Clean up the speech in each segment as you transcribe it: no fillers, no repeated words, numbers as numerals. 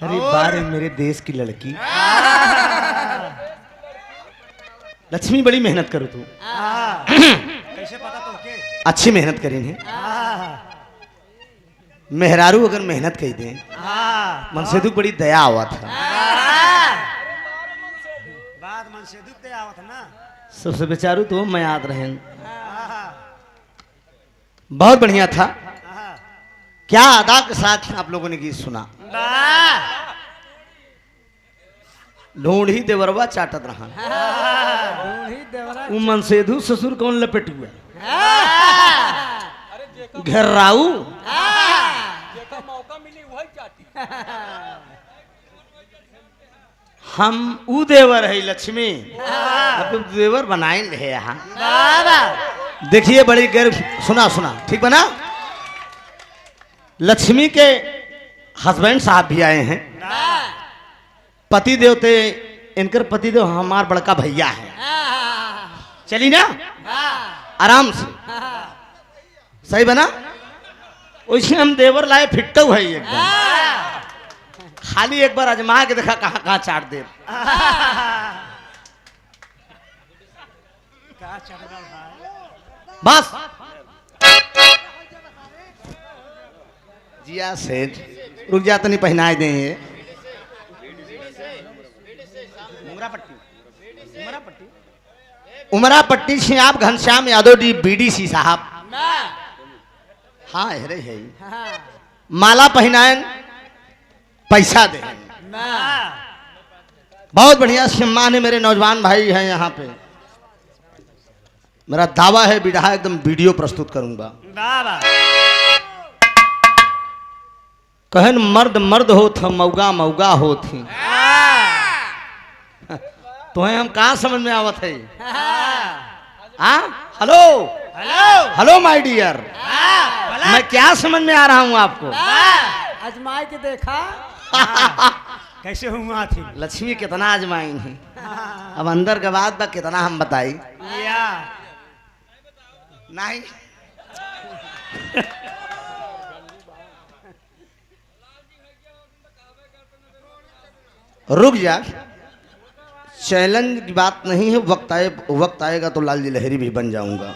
अरे बारे मेरे देश की लड़की लक्ष्मी, बड़ी मेहनत करो तू। कैसे पता तो के? अच्छी मेहनत करी है। मेहरारू अगर मेहनत कही दे मन से दुख बड़ी दया हुआ था। बात मन से दुख दे आवत ना। सबसे बेचारू तो मैं याद रहे। बहुत बढ़िया था। क्या अदा के साथ आप लोगों ने गीत सुना। ढूंढी देवरवा चाटत रहा। वो मनसेधु ससुर कौन लपेट हुआ घर्राऊ हम ऊ देवर है लक्ष्मी, अब देवर बनाए रहे यहाँ। देखिए बड़ी गर्व। सुना सुना ठीक बना। लक्ष्मी के हस्बैंड साहब भी आए हैं। पति देवते इनकर पति देव हमार बड़का भैया है। चली ना आराम से। सही बना। उसी हम देवर लाए फिट्टो है एकदम। खाली एक बार आजमा के देखा कहाँ कहाँ चाट दे। बस जिया सेठ रुक जा, तो नहीं पहनाए देंगे। उमरा पट्टी से आप घनश्याम यादव डी बीडीसी साहब। हाँ है है। माला पहनाएं पैसा दे। बहुत बढ़िया सम्मान है। मेरे नौजवान भाई हैं यहाँ पे। मेरा दावा है बिढ़ा एकदम वीडियो प्रस्तुत करूंगा। कहन मर्द मर्द हो था मौगा मौगा हो थी। तो हम कहाँ समझ में आवत है। हेलो हेलो हेलो माय डियर। मैं क्या समझ में आ रहा हूँ आपको। आजमाई के देखा कैसे हुआ थी। लक्ष्मी कितना आजमाई है। अब अंदर के बाद बा कितना हम बताई या नहीं। रुक जा। चैलेंज की बात नहीं है। वक्त आएगा तो लाल जी लहरी भी बन जाऊंगा।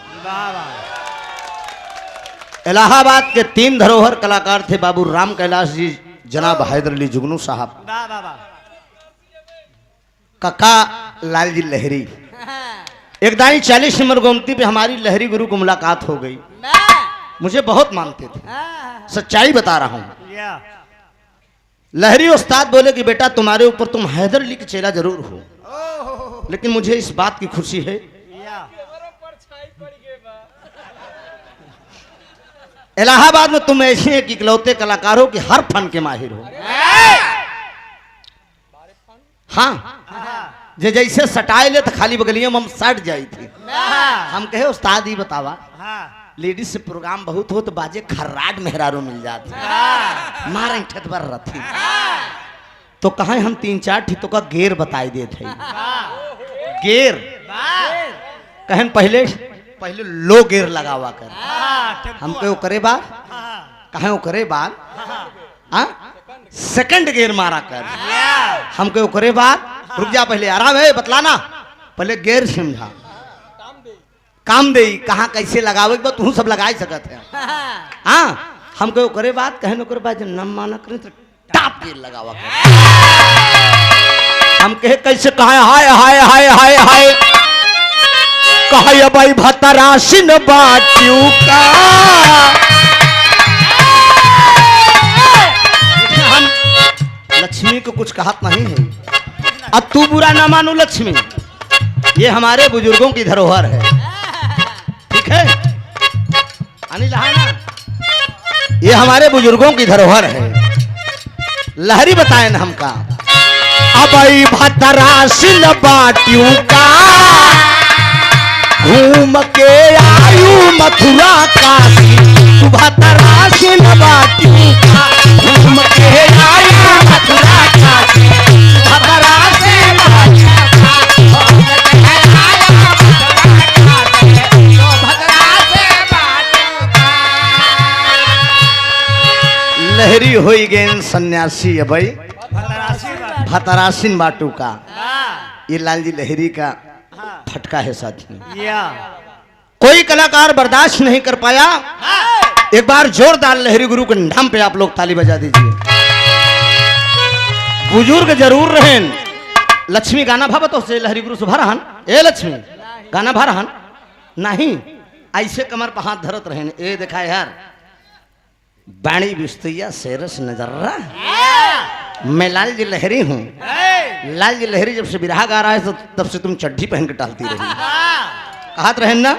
इलाहाबाद के 3 धरोहर कलाकार थे। बाबू राम कैलाश जी, जनाब हैदर अली जुगनू साहब, काका लाल जी लहरी। एक दाई 40 नंबर गोमती पे हमारी लहरी गुरु को मुलाकात हो गई। मुझे बहुत मानते थे। सच्चाई बता रहा हूं। या लहरी उस्ताद बोले कि बेटा तुम्हारे ऊपर तुम हैदर अली के चेला जरूर हो, लेकिन मुझे इस बात की खुशी है या इलाहाबाद में तुम ऐसे एक इकलौते कलाकार हो कि हर फन के माहिर हो। हाँ जे जैसे सटाए ले तो खाली बगलियों में हम सट जाई थी। हम कहे उस्ताद ही बतावा लेडीज से प्रोग्राम बहुत हो तो बाजे खर्राट मेहरारू मिल जाती मारे ठत बर रथी। तो कहा हम 3-4 ठीतों का गेर बताई देते। गेर कहन पहले लो गेर लगावा कर। हम कहे करे बार कहे करे बार सेकंड गेर मारा कर। हम कहे करे बार रुक जा पहले आराम है बतलाना। पहले गेर समझा काम दे कहाँ कैसे लगावे तू सब लगा सकत है। हाँ हम कहे करे बात कहे न करे बात न माना करे तो टाप गेर लगावा कर। हम कहे कैसे कहा हाय हाय हाय हाय हाय कहा भाई भतराशिन बाटियों का। हम लक्ष्मी को कुछ कहत नहीं है। अब तू बुरा ना मानो लक्ष्मी, ये हमारे बुजुर्गों की धरोहर है। ठीक है अनिल ना, ये हमारे बुजुर्गों की धरोहर है। लहरी बताए न हमका अब भतराशिन बाटियों का घूम के आयु मथुरा काशी। तू भतराशिन बाटियों का घूम के आयु मथुरा काशी। भतराशिन लहरी होई गेन सन्यासी अबई भतरासिन बाटू का हाँ, ये लाल जी लहरी का हाँ, फटका है साथी। या, कोई कलाकार बर्दाश्त नहीं कर पाया। एक बार जोरदार लहरी गुरु के नाम पे आप लोग ताली बजा दीजिए। बुजुर्ग जरूर रहें। लक्ष्मी गाना भाव तो से लहरी गुरु से भरहन ए लक्ष्मी गाना भरहन नहीं ऐसे कमर पर हाथ धरत रहें। ए देखा यार बाणी बिस्तैया सेरस नजर्रा मैं लाल जी लहरी हूँ। लाल जी लहरी जब से बिरहा गा रहा है तो तब से तुम चड्ढी पहन के टहलती रही। कहत रहें ना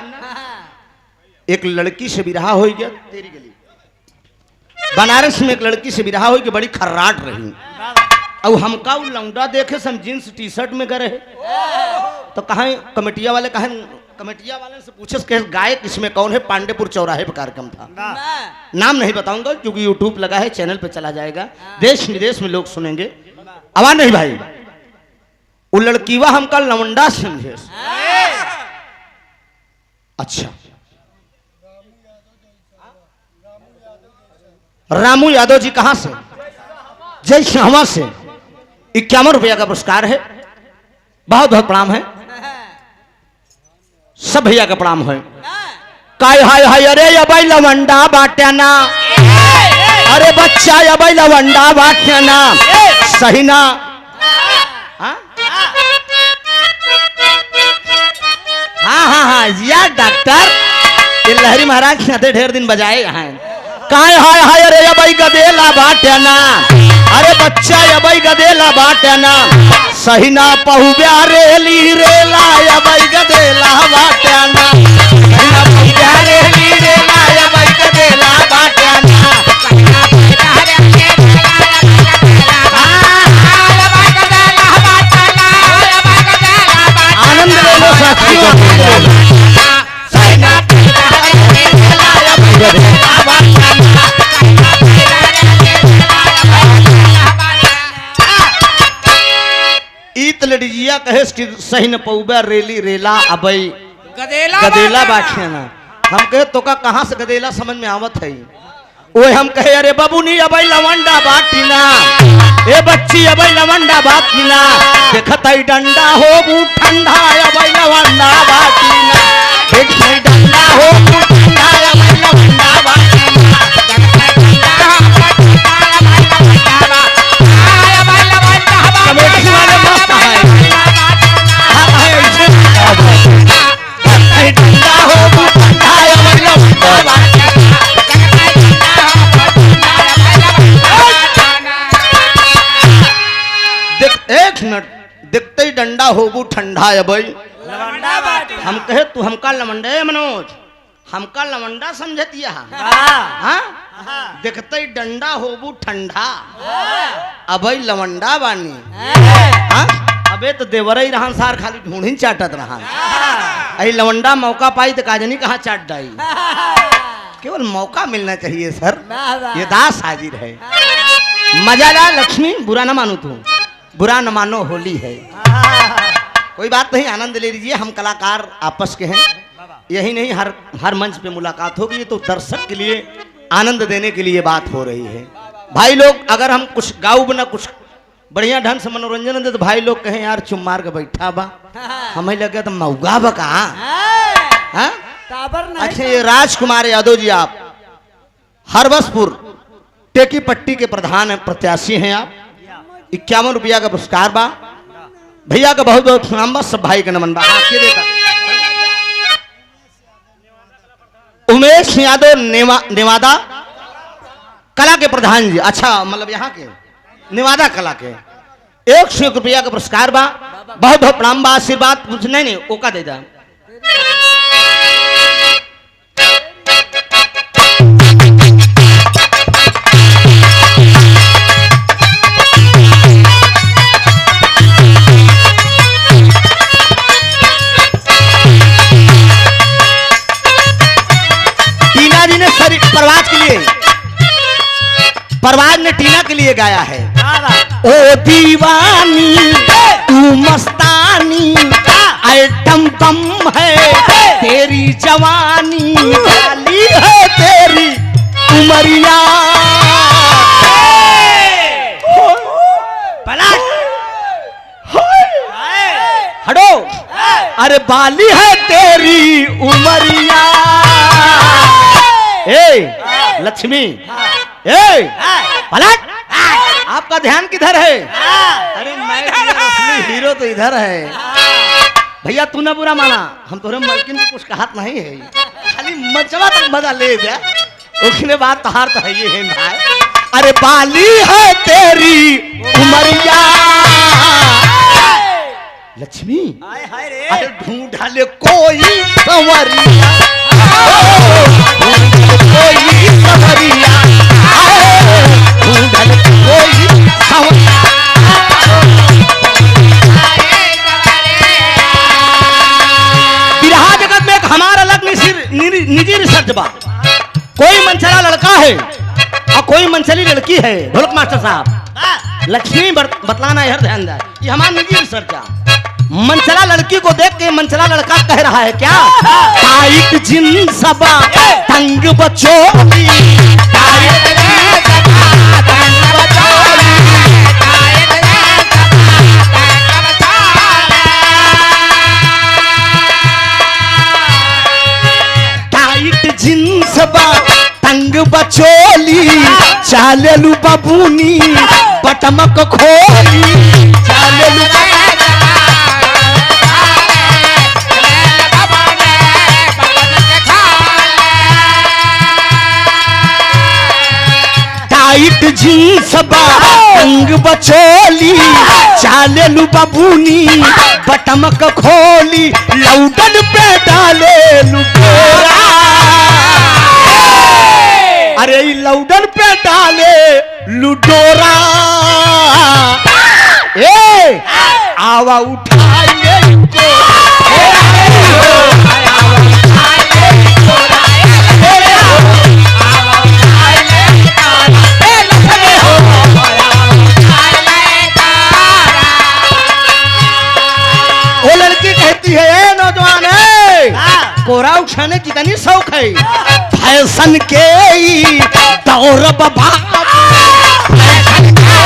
एक लड़की से बिरहा हो गया तेरी गली बनारस में। एक लड़की से बिरहा हो गई बड़ी खर्राट रही। अब हमका वो लौंडा देखे हम जींस टी शर्ट में गए तो कहा कमेटिया वाले से पूछे कि गायक इसमें कौन है। पांडेपुर चौराहे पर कार्यक्रम था। नाम नहीं बताऊंगा क्योंकि यूट्यूब लगा है चैनल पे चला जाएगा। देश विदेश में लोग सुनेंगे। आवाज नहीं भाई वो लड़कीवा हमका लवंडा समझे। अच्छा रामू यादव जी कहां से? जय श्यामा से 51 रुपया का पुरस्कार है। बहुत बहुत प्रणाम है सब भैया का प्रणाम है। काय हाय हाय अरे अबई लवंडा बाट्याना अरे बच्चा अबई लवंडा बाट्याना सही ना। हाँ हाँ हाँ यार डॉक्टर ये लहरी महाराज के ढेर दिन बजाए हैं। काय हाय हाय अरे अबई गदेला बाट्याना अरे बच्चा अबई गदेला बाट्याना सही ना पहु ब्यारेली रेला अबई गदेला बाट्याना सही ना पहु ब्यारेली रेला अबई गदेला बाट्याना आनंद ले लो साथियों। सही ना पहु ब्यारेली रेला अबई गदेला बाट्याना ईत लड़िया कहेस कि सही न पौबा रेली रेला अबई गदेला बाठियाना। हम कहे तो का कहां से गदेला समझ में आवत है। ओए हम कहे अरे बबुनी अबई लवंडा बाटिना ए बच्ची अबई लवंडा बाटिना देखत आई डंडा हो बू ठंडा अबई लवंडा बाटिना देखत आई डंडा हो बू ठंडा अबई लवंडा बाटिना कमेटी वाले मस्त है। हाँ है ऐसे ठंडा हो बू ठंडा अबई लवंडा बाटिना एक मिनट देखते ही डंडा होबू ठंडा अबई लवंडा बाटी, हम कहे तू हमका लवंडा है मनोज हमका लवंडा समझतिया। हाँ, हाँ हाँ, देखते ही डंडा होबू ठंडा अबई लवंडा बानी। हाँ अबे तो देवरई रहन सार खाली ढूंढी चाटत रहन आई लवंडा मौका पाई तो काजनी कहाँ चाट डाई। केवल मौका मिलना चाहिए सर। ये दास हाजिर है। मजा ला लक्ष्मी बुरा न मानो तू बुरा न मानो होली है। कोई बात नहीं आनंद ले लीजिए। हम कलाकार आपस के हैं। यही नहीं हर मंच पे मुलाकात होगी। तो दर्शक के लिए आनंद देने के लिए बात हो रही है। भाई लोग अगर हम कुछ गाऊ ना कुछ बढ़िया ढंग से मनोरंजन दे तो भाई लोग कहें यार चुम मार के बैठा बा हमें लगे तो मऊगा बा कहा। हाँ? अच्छा ये राजकुमार यादव जी आप हरबसपुर टेकी पट्टी के प्रधान प्रत्याशी हैं। आप 51 रुपया का पुरस्कार बा। भैया का बहुत बहुत प्रणाम बा। सब भाई का नमन बा। के देता उमेश यादव नेवादा कला के प्रधान जी। अच्छा मतलब यहाँ के नेवादा कला के 101 रुपया का पुरस्कार बा। बहुत बहुत प्रणाम बा। आशीर्वाद कुछ नहीं ओका दे दा। परवाज ने टीना के लिए गाया है। ओ दीवानी तू मस्तानी आइटम कम है तेरी जवानी वाली है तेरी उमरिया। अरे बाली है तेरी उमरिया। ए लक्ष्मी, ए पलट, आपका ध्यान किधर है? अरे मैं असली हीरो तो इधर है। भैया तू ना बुरा माना, हम तोरे मलकिन को कुछ कहत नहीं है, खाली मचवा तक मजा ले जा, उसने बात तहार तो है ये है भाई। अरे बाली है तेरी उमरिया लक्ष्मी, अरे ढूंढा ले कोई संवरिया, कोई संवरिया, ढूंढा ले कोई संवरिया। बिरहा जगत में एक हमारा अलग निजी रिसर्च बा। कोई मनचला लड़का है और कोई मनचली लड़की है। ढोलक मास्टर साहब, लक्ष्मी बतलाना है, ध्यान दे, ये हमारा निजी रिसर्च है। मनचला लड़की को देख के मनचला लड़का कह रहा है क्या? टाइट जींस बा तंग बचोली, टाइट जींस बा तंग बचोली, टाइट जींस बा तंग बचोली, चालेलू बबूनी बटमक खोली, चालेलू टाइट जींस बा तंग बचोली, चालेलू बबूनी बटमक खोली, लौटन पे डाले लुटेरा। अरे लौडन पे डाले लुडोरा, ए आवा उठाइए इनको, वो लड़की कहती है ए नौजवान है, कोरा उठाने की कितनी शौक है, फैशन के दौर बाबू, फैशन के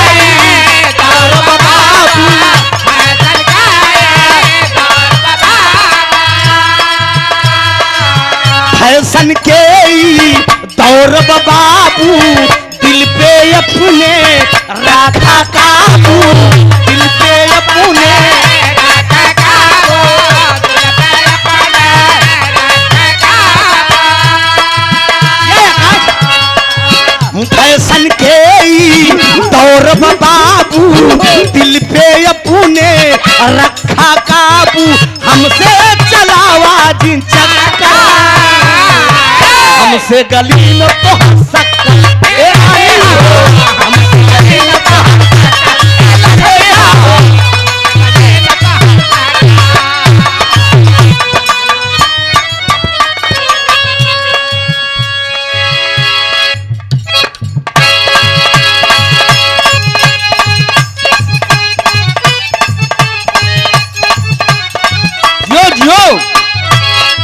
दौर बाबू, फैशन के दौर बाबू, दिल पे अपने राखा काबू, दिल पे अपने फैशन के दौर बाबू, दिल पे अपने रखा काबू, हमसे चलावा जिन चक्का, हमसे गली में तो सकता, हमसे गली में तो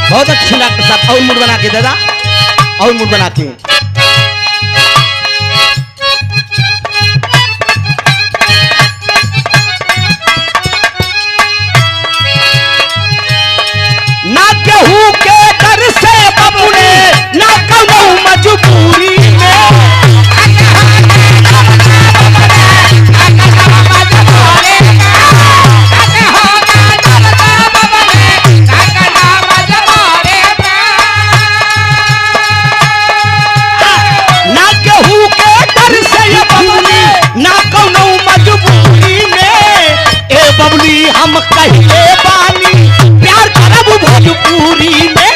बहुत अच्छी डॉक्टर साहब, और मूड बना के दादा, और मूड बना के। ना केहू के डर से बबुने, ना कहूँ मजबूरी में, हम कहले बानी प्यार करब भोजपुरी में,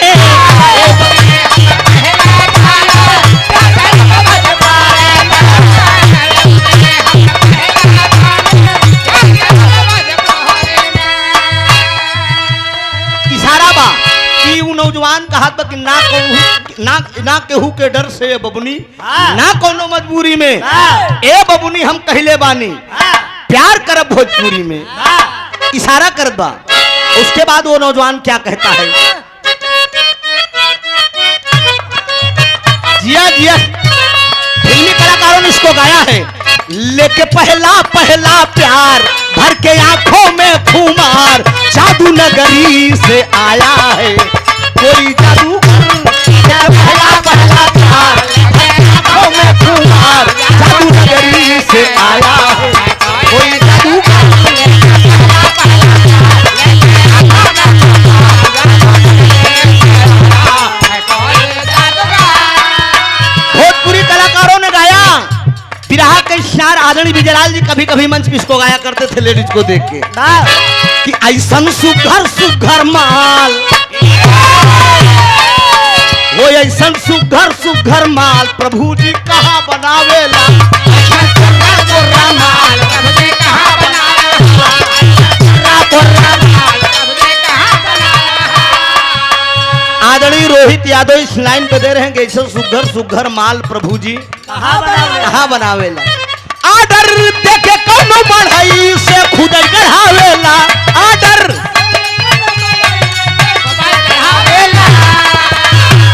इशारा बा कि उ नौजवान कहत बा कि ना केहू के डर से बबुनी, ना कोनो मजबूरी में, ए बबुनी हम कहले बानी प्यार करब भोजपुरी में, इशारा करत बा। उसके बाद वो नौजवान क्या कहता है? जिया जिया, फिल्मी कलाकारों ने इसको गाया है। लेके पहला पहला प्यार भर के आंखों में खुमार, जादू नगरी से से आया है कोई जादूगर पहला पहला प्यार आंखों में खुमार जादू नगरी से आया है कोई जादूगर भोजपुरी कलाकारों ने गाया विरहा के शार आदरणीय विजयलाल जी कभी कभी मंच पे इसको गाया करते थे लेडीज को देख के कि ऐसन सुघर सुघर माल वो ऐसन सुघर सुघर माल प्रभु जी कहाँ बनावेला आदरणीय रोहित यादव इस लाइन पे दे रहे हैं कि ऐसा सुघर सुघर माल प्रभु जी कहाँ बनावेला आर्डर देके कौनो बढ़ाई से खुद गढ़ावेला आर्डर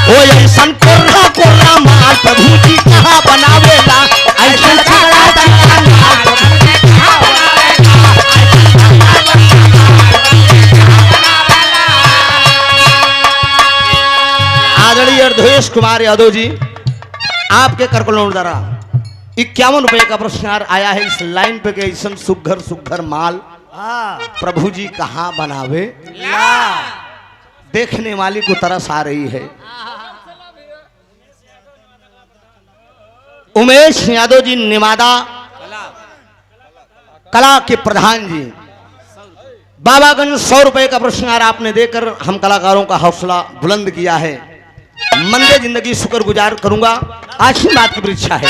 ओ ऐसन कोर्रा कोर्रा माल प्रभु जी कहाँ बनावेला ऐसन छगड़ा दंगा माल प्रभु जी कहाँ बनावेला आदरणीय अर्धवेश कुमार यादव जी आपके करकलों द्वारा 51 रुपए का पुरस्कार आया है इस लाइन पे के ऐसन सुघर सुघर माल प्रभु जी कहाँ बनावे देखने वाली को तरस आ रही है। उमेश यादव जी निमादा कला के प्रधान जी बाबागंज 100 रुपए का पुरस्कार आपने देकर हम कलाकारों का हौसला बुलंद किया है। मंदे जिंदगी शुक्रगुजार करूंगा आशीर्वाद की परीक्षा है।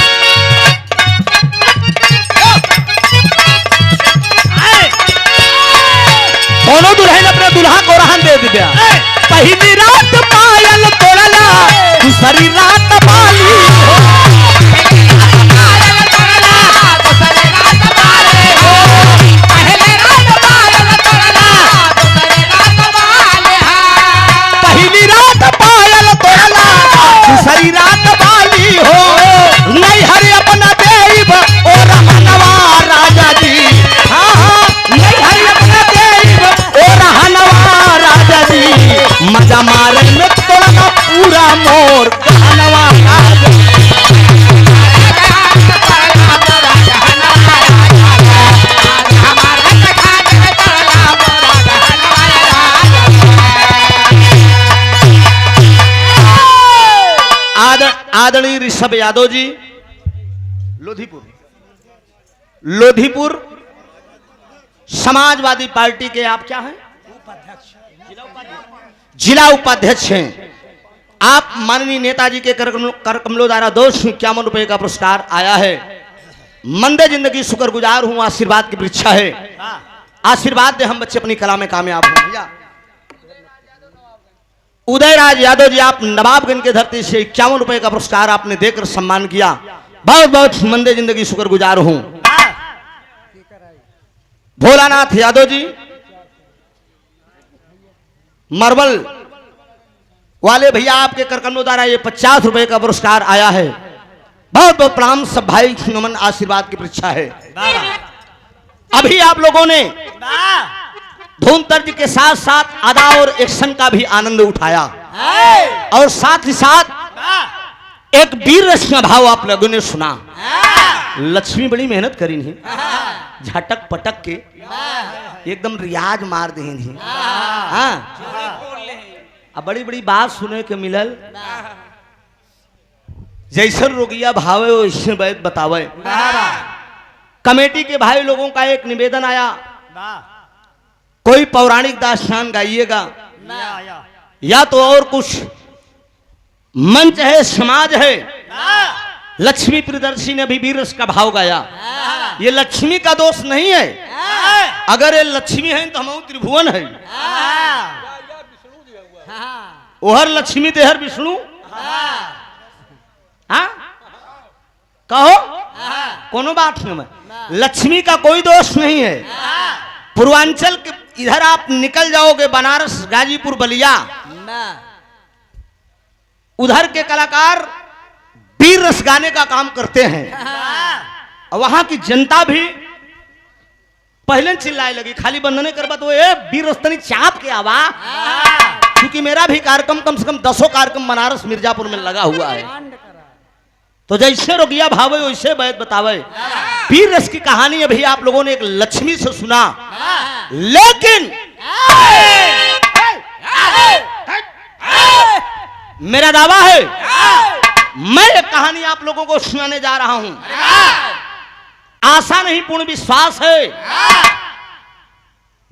दोनों दुल्हन अपने दुल्हा को रहन दे दिया पहली रात पायल तोड़ला दूसरी रात बाली पहली रात पायल तोड़ला दूसरी रात बाली हो नहीं हरे अपना देव और रहनवा राजा जी हाँ हाँ नहीं हरे अपना देव और रहनवा राजा जी मजा मारे में तोड़ना पूरा मोर कहनवा राजा आदरणीय ऋषभ यादव जी लोधीपुर समाजवादी पार्टी के आप क्या हैं जिला उपाध्यक्ष हैं आप माननीय नेताजी के करकमलों द्वारा 251 रुपए का पुरस्कार आया है। मंदे जिंदगी शुक्रगुजार हूं आशीर्वाद की परीक्षा है आशीर्वाद दे हम बच्चे अपनी कला में कामयाब हों। भैया उदयराज यादव जी आप नवाबगंज के धरती से 51 रुपए का पुरस्कार आपने देकर सम्मान किया बहुत बहुत मंदे जिंदगी शुक्रगुजार हूं। भोलानाथ यादव जी मरबल वाले भैया आपके करकमलों द्वारा ये 50 रुपए का पुरस्कार आया है बहुत बहुत प्रणाम सब भाई नमन आशीर्वाद की परीक्षा है। अभी आप लोगों ने धूम तर्ज के साथ साथ अदा और एक्शन का भी आनंद उठाया और साथ ही साथ एक वीर रस का भाव आप लोगों ने सुना। लक्ष्मी बड़ी मेहनत करी नहीं झटक पटक के एकदम रियाज मार दी नहीं हाँ अब बड़ी बड़ी बात सुने के मिलल जैसन रोगिया भावे वैसे वैद बतावे। कमेटी के भाई लोगों का एक निवेदन आया कोई पौराणिक दास्तान गाइएगा या तो और कुछ मंच है समाज है। लक्ष्मी प्रियदर्शी ने भी वीर रस का भाव गाया ये लक्ष्मी का दोष नहीं है अगर ये लक्ष्मी है तो हम त्रिभुवन है ओहर लक्ष्मी तेहर विष्णु हाँ कहो कोनो बात नहीं लक्ष्मी का कोई दोष नहीं है। पूर्वांचल के इधर आप निकल जाओगे बनारस गाजीपुर बलिया उधर के कलाकार वीर रस गाने का काम करते हैं और वहां की जनता भी पहले चिल्लाए लगी, खाली बंधने कर बात वो ए वीर रस्तनी चाप के आवा, क्योंकि मेरा भी कार्यक्रम कम से कम 10 कार्यक्रम बनारस मिर्जापुर में लगा हुआ है। तो जैसे रोगिया भावे वैसे बैत बतावे। वीर रस की कहानी अभी आप लोगों ने एक लक्ष्मी से सुना, लेकिन मेरा दावा है मैं एक कहानी आप लोगों को सुनाने जा रहा हूं। आशा नहीं पूर्ण विश्वास है।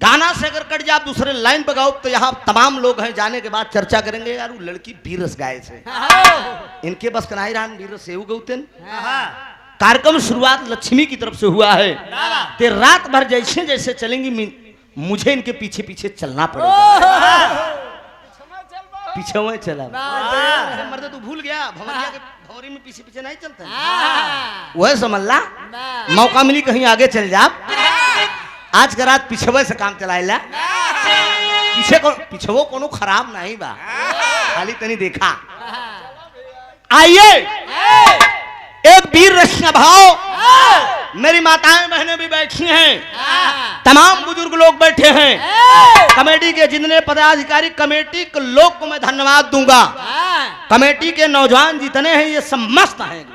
गाना से अगर कट जाए दूसरे लाइन पर गाओ तो यहाँ तमाम लोग हैं, जाने के बाद चर्चा करेंगे यार वो लड़की बीरस गाए से इनके बस कनाई रान बीरस से गौतन। कार्यक्रम शुरुआत लक्ष्मी की तरफ से हुआ है। ते रात भर जैसे जैसे चलेंगी मुझे इनके पीछे पीछे चलना पड़ेगा। पीछे वह चला मर्द तू भूल गया भवरिया के भवरी में पीछे पीछे नहीं चलता, वह समझ ला। मौका मिली कहीं आगे चल जा। आज का रात पिछवे से काम चलाएला। पिछवो कोनो खराब नहीं बा, खाली तनी देखा। आइए एक वीर रचना भाव। मेरी माताएं बहनें भी बैठी हैं, तमाम बुजुर्ग लोग बैठे हैं। कमेटी के जितने पदाधिकारी, कमेटी के लोग को मैं धन्यवाद दूंगा। कमेटी के नौजवान जितने हैं ये सब मस्त हैं,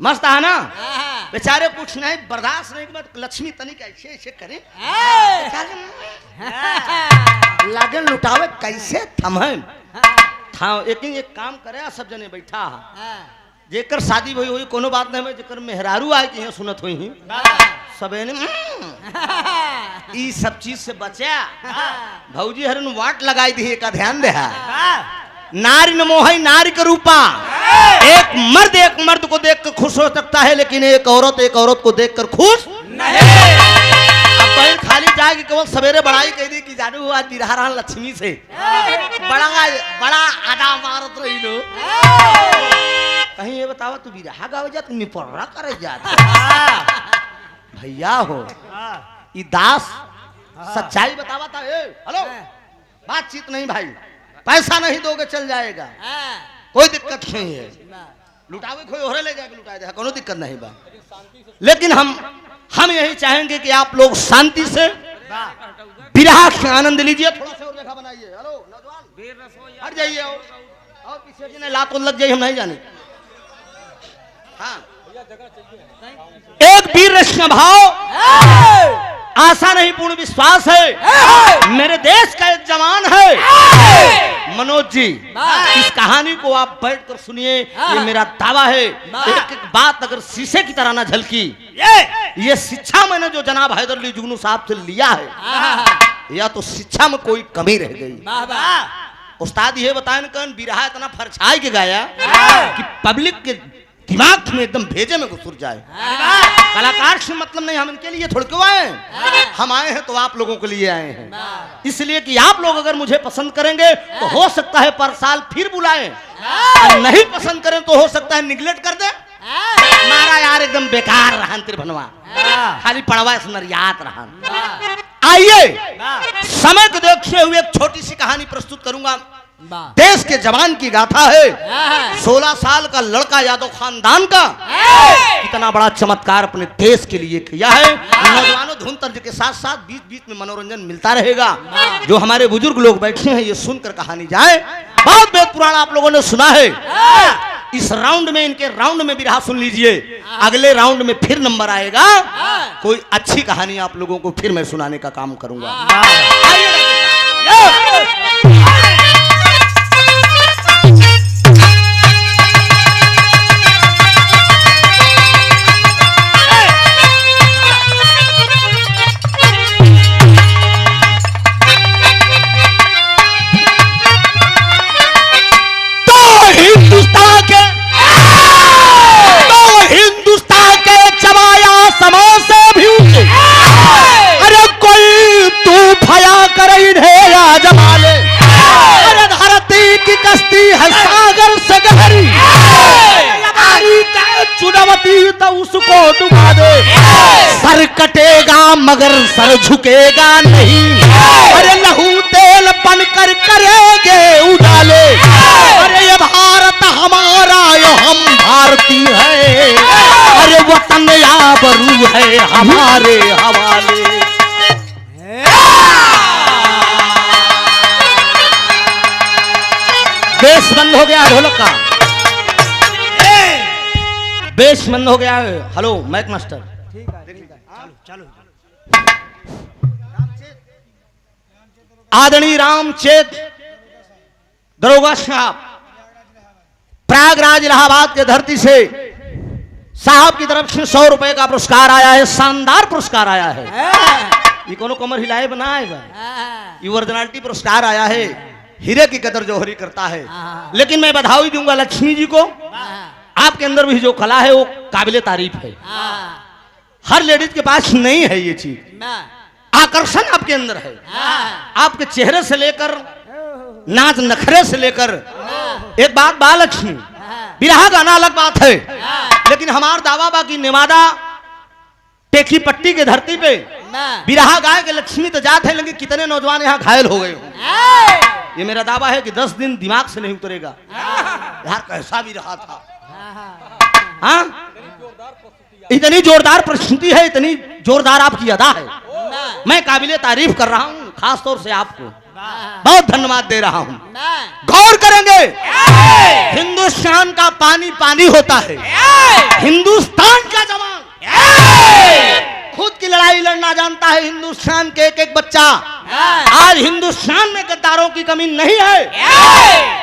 मस्त है ना। बेचारे कुछ नहीं बर्दाश्त नहीं कि लक्ष्मी तनिक ऐसे ऐसे करे लागन लुटावे कैसे थमे था। लेकिन एक काम करे सब जने बैठा जेकर शादी हुई हुई कोनो बात नहीं है, जेकर मेहरारू आए कि सुनत हुई ही सबे ने ई सब चीज से बचा। भौजी हरन वाट लगाई दी का ध्यान दे। नारी न मोहई नारी का रूपा। एक मर्द को देखकर खुश हो सकता है, लेकिन एक औरत को देखकर खुश नहीं। अब बहन खाली जाएगी केवल सवेरे बड़ाई कह दी कि जानू आज बिरहा रहा लक्ष्मी से बड़ा आदा मारत रही लो। कहीं ये बतावा तू बिरहा गावे जा तू निपर्रा करे जा भैया हो ई दास सच्चाई बतावा था। हेलो बातचीत नहीं भाई, पैसा नहीं दोगे चल जाएगा, कोई दिक्कत नहीं है। लुटावे कोई और ले जाके लुटा दे, कोनो दिक्कत नहीं बा। लेकिन हम यही चाहेंगे कि आप लोग शांति से बिरहा के आनंद लीजिए। थोड़ा सा और जगह बनाइए। हेलो नौजवान हट जाइए और पीछे जी ने लात लग जाए हम नहीं जाने। हाँ एक वीर रचना भाव। आशा नहीं पूर्ण विश्वास है। मेरे देश का एक जवान है मनोज जी, इस कहानी को आप बैठकर सुनिए, ये मेरा दावा है। एक एक बात अगर शीशे की तरह ना झलकी, ये शिक्षा मैंने जो जनाब हैदर अली जुगनू साहब से लिया है, या तो शिक्षा में कोई कमी रह गई। उस्ताद ये बताए कौन बिरहा इतना फरछाई के गाया कि पब्लिक के दिमाग में एकदम भेजे में घुस जाए। कलाकार से मतलब नहीं, हम इनके लिए थोड़े क्यों आए हैं। हम आए हैं तो आप लोगों के लिए आए हैं, इसलिए कि आप लोग अगर मुझे पसंद करेंगे तो हो सकता है पर साल फिर बुलाएं, और नहीं पसंद करें तो हो सकता है निगलेक्ट कर दे। हमारा यार एकदम बेकार रहा बनवा, खाली पढ़वा सुनरियात रहा। आइए समय को देखते हुए एक छोटी सी कहानी प्रस्तुत करूंगा। देश के जवान की गाथा है। 16 साल का लड़का यादव खानदान का कितना बड़ा चमत्कार अपने देश के लिए किया है। नौजवानों धुन तर्ज के साथ साथ बीच बीच में मनोरंजन मिलता रहेगा। जो हमारे बुजुर्ग लोग बैठे हैं ये सुनकर कहानी जाए। बहुत वेद पुराण आप लोगों ने सुना है। इस राउंड में इनके राउंड में बिरहा सुन लीजिए, अगले राउंड में फिर नंबर आएगा, कोई अच्छी कहानी आप लोगों को फिर मैं सुनाने का काम करूंगा। हिंदुस्तान के चबाया समाज से भी अरे कोई तू भया करे जमाले। अरे धरती की कश्ती है सागर से गहरी, चुनवती तो उसको डुबा दे। सर कटेगा मगर सर झुकेगा नहीं। अरे लहू तेल बनकर करेंगे उजाले। अरे ये भारत हमारा, ये हम भारतीय है। अरे वतन आबरू है हमारे हवाले। बेस बंद हो गया ढोलक का, बेस बंद हो गया है। हेलो मैक मास्टर, ठीक है ठीक है। चलो आदरणीय रामचेत दरोगा साहब, प्रयागराज इलाहाबाद के धरती से साहब की तरफ से 100 रुपए का पुरस्कार आया है, शानदार पुरस्कार आया है। ये कोनो कमर हिलाए बनाए बा, ये ओरिजिनलिटी पुरस्कार आया है। हीरे की कदर जौहरी करता है। लेकिन मैं बधाई दूंगा लक्ष्मी जी को, आपके अंदर भी जो कला है वो काबिले तारीफ है। हर लेडीज के पास नहीं है ये चीज, आकर्षण आपके अंदर है। आपके चेहरे से लेकर नाच नखरे से लेकर, एक बात बा लक्ष्मी, बिरहा गाना अलग बात है, लेकिन हमार दावा बा की नेवादा टेकी पट्टी के धरती पे बिरहा गाय के लक्ष्मी तो जात है, लेकिन कितने नौजवान यहाँ घायल हो गए हो। ये मेरा दावा है कि 10 दिन दिमाग से नहीं उतरेगा। यार कैसा भी रहा था, हाँ इतनी जोरदार प्रस्तुति है, इतनी जोरदार आपकी अदा है। मैं काबिले तारीफ कर रहा हूँ, खास तौर से आपको बहुत धन्यवाद दे रहा हूँ। गौर करेंगे, हिंदुस्तान का पानी पानी होता है, हिंदुस्तान का जवान खुद की लड़ाई लड़ना जानता है। हिंदुस्तान के एक एक बच्चा, आज हिंदुस्तान में गद्दारों की कमी नहीं है।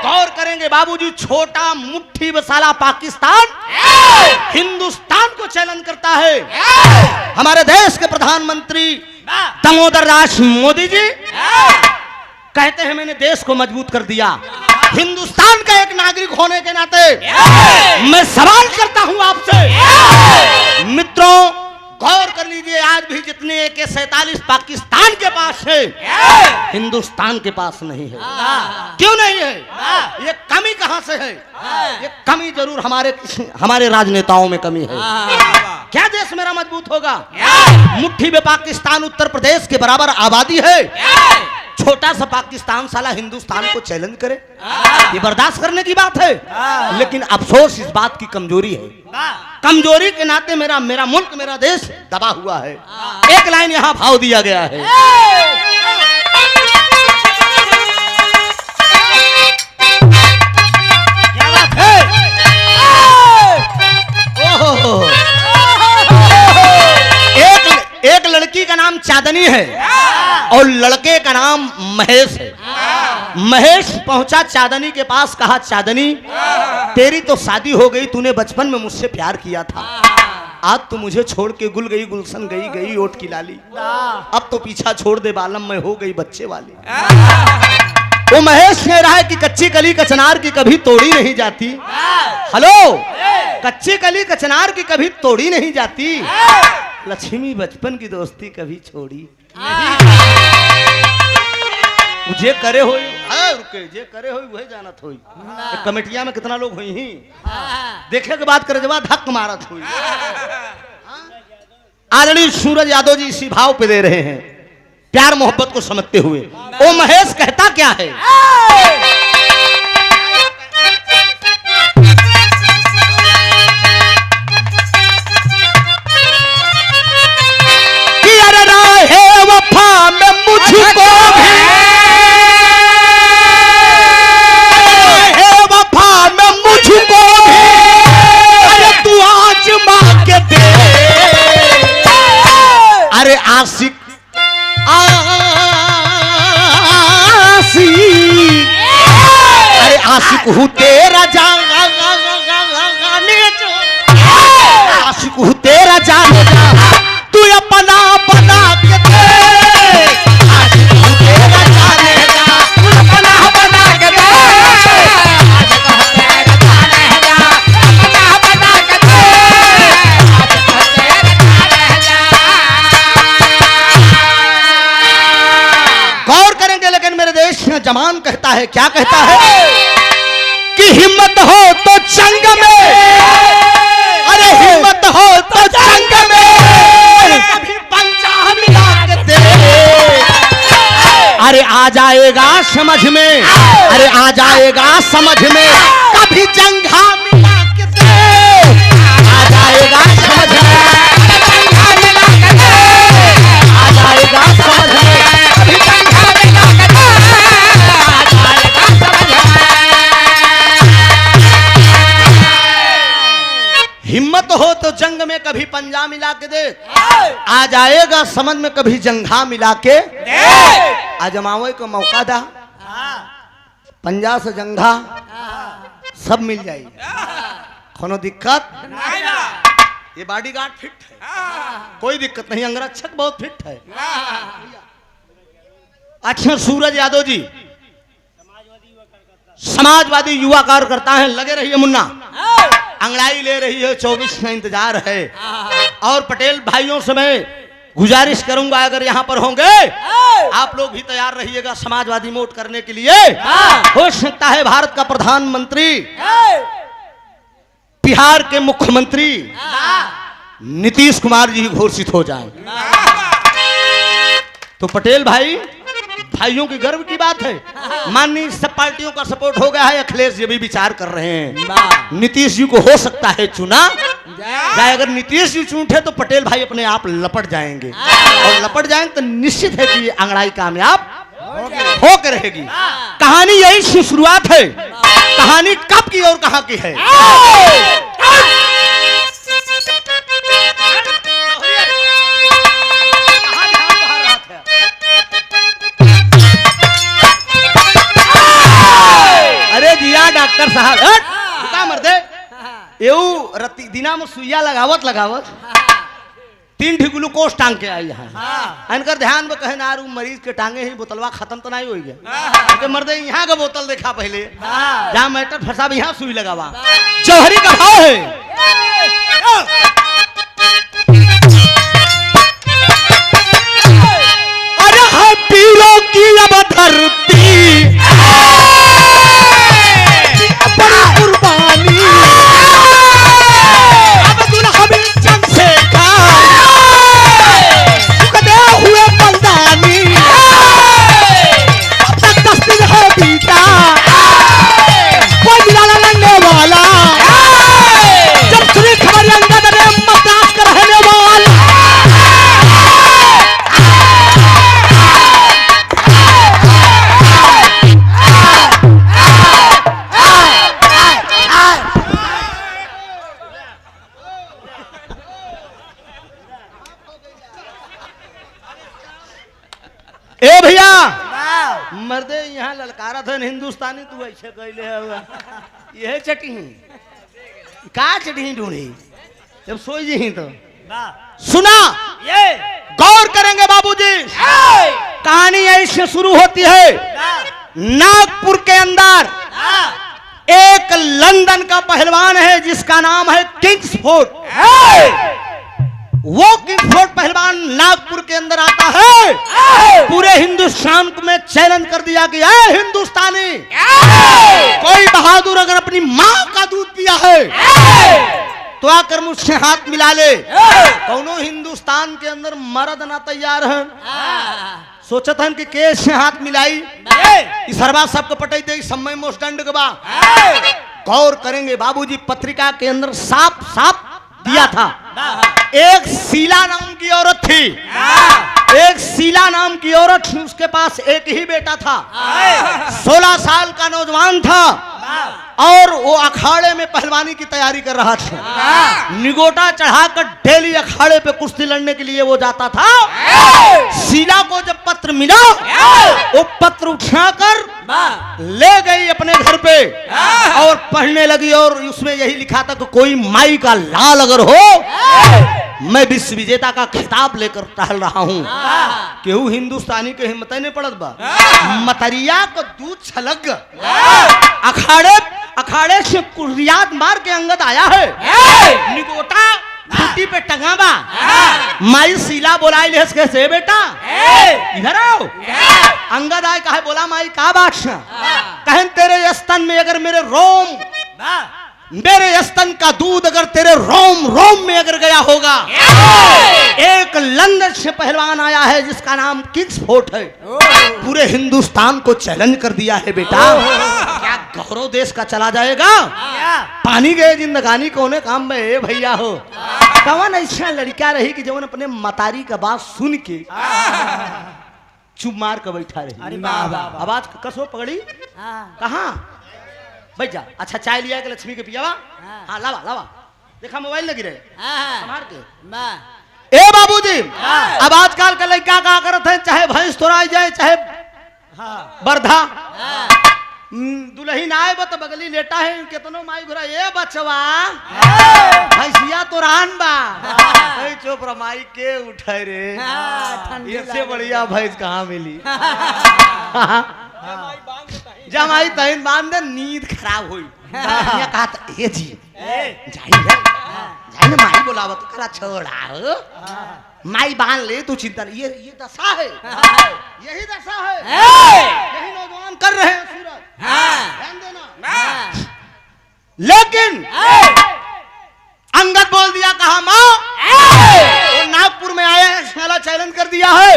गौर करेंगे बाबूजी, छोटा मुट्ठी बसाला पाकिस्तान हिंदुस्तान को चैलेंज करता है। हमारे देश के प्रधानमंत्री दामोदर दास मोदी जी कहते हैं मैंने देश को मजबूत कर दिया। हिंदुस्तान का एक नागरिक होने के नाते मैं सवाल करता हूं आपसे, मित्रों गौर कर लीजिए, आज भी जितने AK-47 पाकिस्तान के पास है, हिंदुस्तान के पास नहीं है। क्यों नहीं है? ये कमी कहां से है? ये कमी जरूर हमारे राजनेताओं में कमी है। क्या देश मेरा मजबूत होगा? मुट्ठी में पाकिस्तान उत्तर प्रदेश के बराबर आबादी है, छोटा सा पाकिस्तान साला हिंदुस्तान को चैलेंज करे, ये बर्दाश्त करने की बात है। लेकिन अफसोस इस बात की कमजोरी है, कमजोरी के नाते मेरा मुल्क मेरा देश दबा हुआ है। एक लाइन यहाँ भाव दिया गया है, क्या बात है? ओहो, एक लड़की का नाम चांदनी है और लड़के का नाम महेश है। महेश पहुंचा चांदनी के पास, कहा चांदनी तेरी तो शादी हो गई, तूने बचपन में मुझसे प्यार किया था, आज तू मुझे छोड़ के गुल गई गुलशन गई गई ओट की लाली, अब तो पीछा छोड़ दे बालम मैं हो गई बच्चे वाली। वो महेश कह रहा है कि कच्ची कली कचनार की कभी तोड़ी नहीं जाती। हेलो, कच्ची कली कचनार की कभी तोड़ी नहीं जाती, लक्ष्मी बचपन की दोस्ती कभी छोड़ी जे करे होई, रुके जे करे होई वही जानत होई। कमेटिया में कितना लोग हुई ही देखे के बाद करे जवाब धक्क मारत हुई। आदरणीय सूरज यादव जी इसी भाव पे दे रहे हैं, प्यार मोहब्बत को समझते हुए। ओ महेश कहता क्या है, कि अरे राहे वफा में मुझको भी, राहे वफा में मुझको भी, अरे तू आज मां के दे, अरे आशिक अरे आशिक हूँ तेरा जाने जो, आशिक हूँ तेरा जाने जा, तू अपना बना के दे, आशिक हूँ तेरा जाने जा, तू अपना बना के दे, आशिक हूँ तेरा जाने जा, अपना बना के दे, आशिक हूँ तेरा जाने जा। गौर करेंगे, लेकिन मेरे देश में जमान कहता है, क्या कहता है कि हिम्मत हो तो जंग में, अरे हिम्मत हो तो जंग में, कभी पंजा मिला के दे, अरे आ जाएगा समझ में, अरे आ जाएगा समझ में, कभी जंघा मिला के दे, आ जाएगा समझ में, जंघा पंजा मिला के देख, आ जाएगा समझ में कभी जंघा मिला के आजमावे को मौका दा। पंजा से जंघा सब मिल जाएगी, कोनो दिक्कत। ये बॉडीगार्ड फिट है, कोई दिक्कत नहीं, अंगरक्षक बहुत फिट है। अच्छा सूरज यादव जी समाजवादी युवा कार्यकर्ता हैं, लगे रहिए मुन्ना, अंगड़ाई ले रही है, 24 का इंतजार है। और पटेल भाइयों से मैं गुजारिश करूंगा अगर यहाँ पर होंगे आप लोग भी तैयार रहिएगा समाजवादी वोट करने के लिए। हो सकता है भारत का प्रधानमंत्री बिहार के मुख्यमंत्री नीतीश कुमार जी घोषित हो जाएं। तो पटेल भाइयों की गर्व की बात है, माननीय सब पार्टियों का सपोर्ट हो गया है। अखिलेश जी भी विचार कर रहे हैं नीतीश जी को हो सकता है चुना जाए। अगर नीतीश जी चुनते तो पटेल भाई अपने आप लपट जाएंगे, और लपट जाएंगे तो निश्चित है कि अंगड़ाई कामयाब होकर रहेगी। कहानी यही से शुरुआत है, कहानी कब की और कहां की है। अरे जिया डॉक्टर साहब का मर्दे एऊ रति दिना में सुइया लगावत 3 ठी ग्लूकोज टांग के आई यहाँ। इनकर ध्यान में कहे ना मरीज के टांगे ही बोतलवा खत्म तो नहीं हो गया। मर्दे यहाँ का बोतल देखा पहले, जहाँ मैटर फंसा यहाँ सुई लगावा। जौहरी का भाव है, अरे है पीरों की अब धरती बड़ी कुर्बानी, अब दुल्हा भी जंग से कदे हुए बलिदानी, अब तक 10 दिन है बीता कोई मिलाना लगने वाला, जब सुनी खबर अंगद ने मद्रास का रहने वाला। ए भैया मर्दे यहाँ ललकारा था हिंदुस्तानी, तू ऐसे कहले यह चटनी का चटनी ढूंढी जब सोई जी तो सुना। ये गौर करेंगे बाबूजी, कहानी ऐसे शुरू होती है। नागपुर के अंदर एक लंदन का पहलवान है जिसका नाम है किंग्सफोर्ड। वो किंग्सफोर्ड पहलवान नागपुर के अंदर आता है, पूरे हिंदुस्तान में चैलेंज कर दिया कि ऐ हिंदुस्तानी, कोई बहादुर अगर अपनी माँ का दूध पिया है तो आकर मुझसे हाथ मिला ले। कौनो हिंदुस्तान के अंदर मर्द ना तैयार है, सोचत हन कि केस से हाथ मिलाई इस हरबा सबको पटाई दे समय मोस्टंड के बा। गौर करेंगे बाबूजी, पत्रिका के अंदर साफ दिया था। एक शीला नाम की औरत थी, एक शीला नाम की औरत थी, उसके पास एक ही बेटा था, 16 साल का नौजवान था, और वो अखाड़े में पहलवानी की तैयारी कर रहा था। निगोटा चढ़ाकर डेली अखाड़े पे कुश्ती लड़ने के लिए वो जाता था। शीला को जब पत्र मिला, वो पत्र उठाकर ले गई अपने घर पे और पढ़ने लगी, और उसमें यही लिखा था कि कोई माई का लाल अगर हो, मैं विश्व विजेता का खिताब लेकर टहल रहा हूँ। केहू हिंदुस्तानी के हिम्मत नहीं पड़त बा, मतरिया को दूध छलक अखाड़े से कुरियाद मार के अंगद आया है, निगोटा खूंटी पे टंगा बा। माई शीला बोलाई ले कैसे बेटा इधर आओ। अंगद आए कहे बोला माई का बात है, कहें तेरे स्तन में अगर मेरे स्तन का दूध अगर तेरे रोम में अगर गया होगा। एक लंदन से पहलवान आया है जिसका नाम किंग्सफोर्ड है, पूरे हिंदुस्तान को चैलेंज कर दिया है बेटा। क्या गौरव देश का चला जाएगा, पानी गए जिंदगानी कोने काम में। ए भैया हो, कौन ऐसा लड़का रही कि जवन अपने मतारी का बात सुन के चुप मार कर बैठा रही। आवाज कसो पकड़ी कहाँ बैठ जा। अच्छा चाय लिया कि लक्ष्मी के पियावा? हाँ लावा। देखा मोबाइल लगी रहे संभाल के। मैं ए बाबूजी अब आजकल का लड़का का करत है, चाहे भैंस थोड़ा जाए चाहे बरधा दुल्ही ना आए तो बगली लेटा है कितनो माई घुरा ए बचवा भैंसिया तो रान बा चुप रमाई के उठे रे इससे बढ़िया भैंस कहाँ मिली जमाई तहिन बांध दे नींद खराब हुई कहा ए जी जाई ना माई बोलावत करा छोड़ा माई बांध ले तू चिंता नहीं, ये दशा है यही दशा है यही नौजवान कर रहे हैं सूरज ध्यान देना। लेकिन अंगद बोल दिया कहा माँ वो नागपुर में आया है साला चैलेंज कर दिया है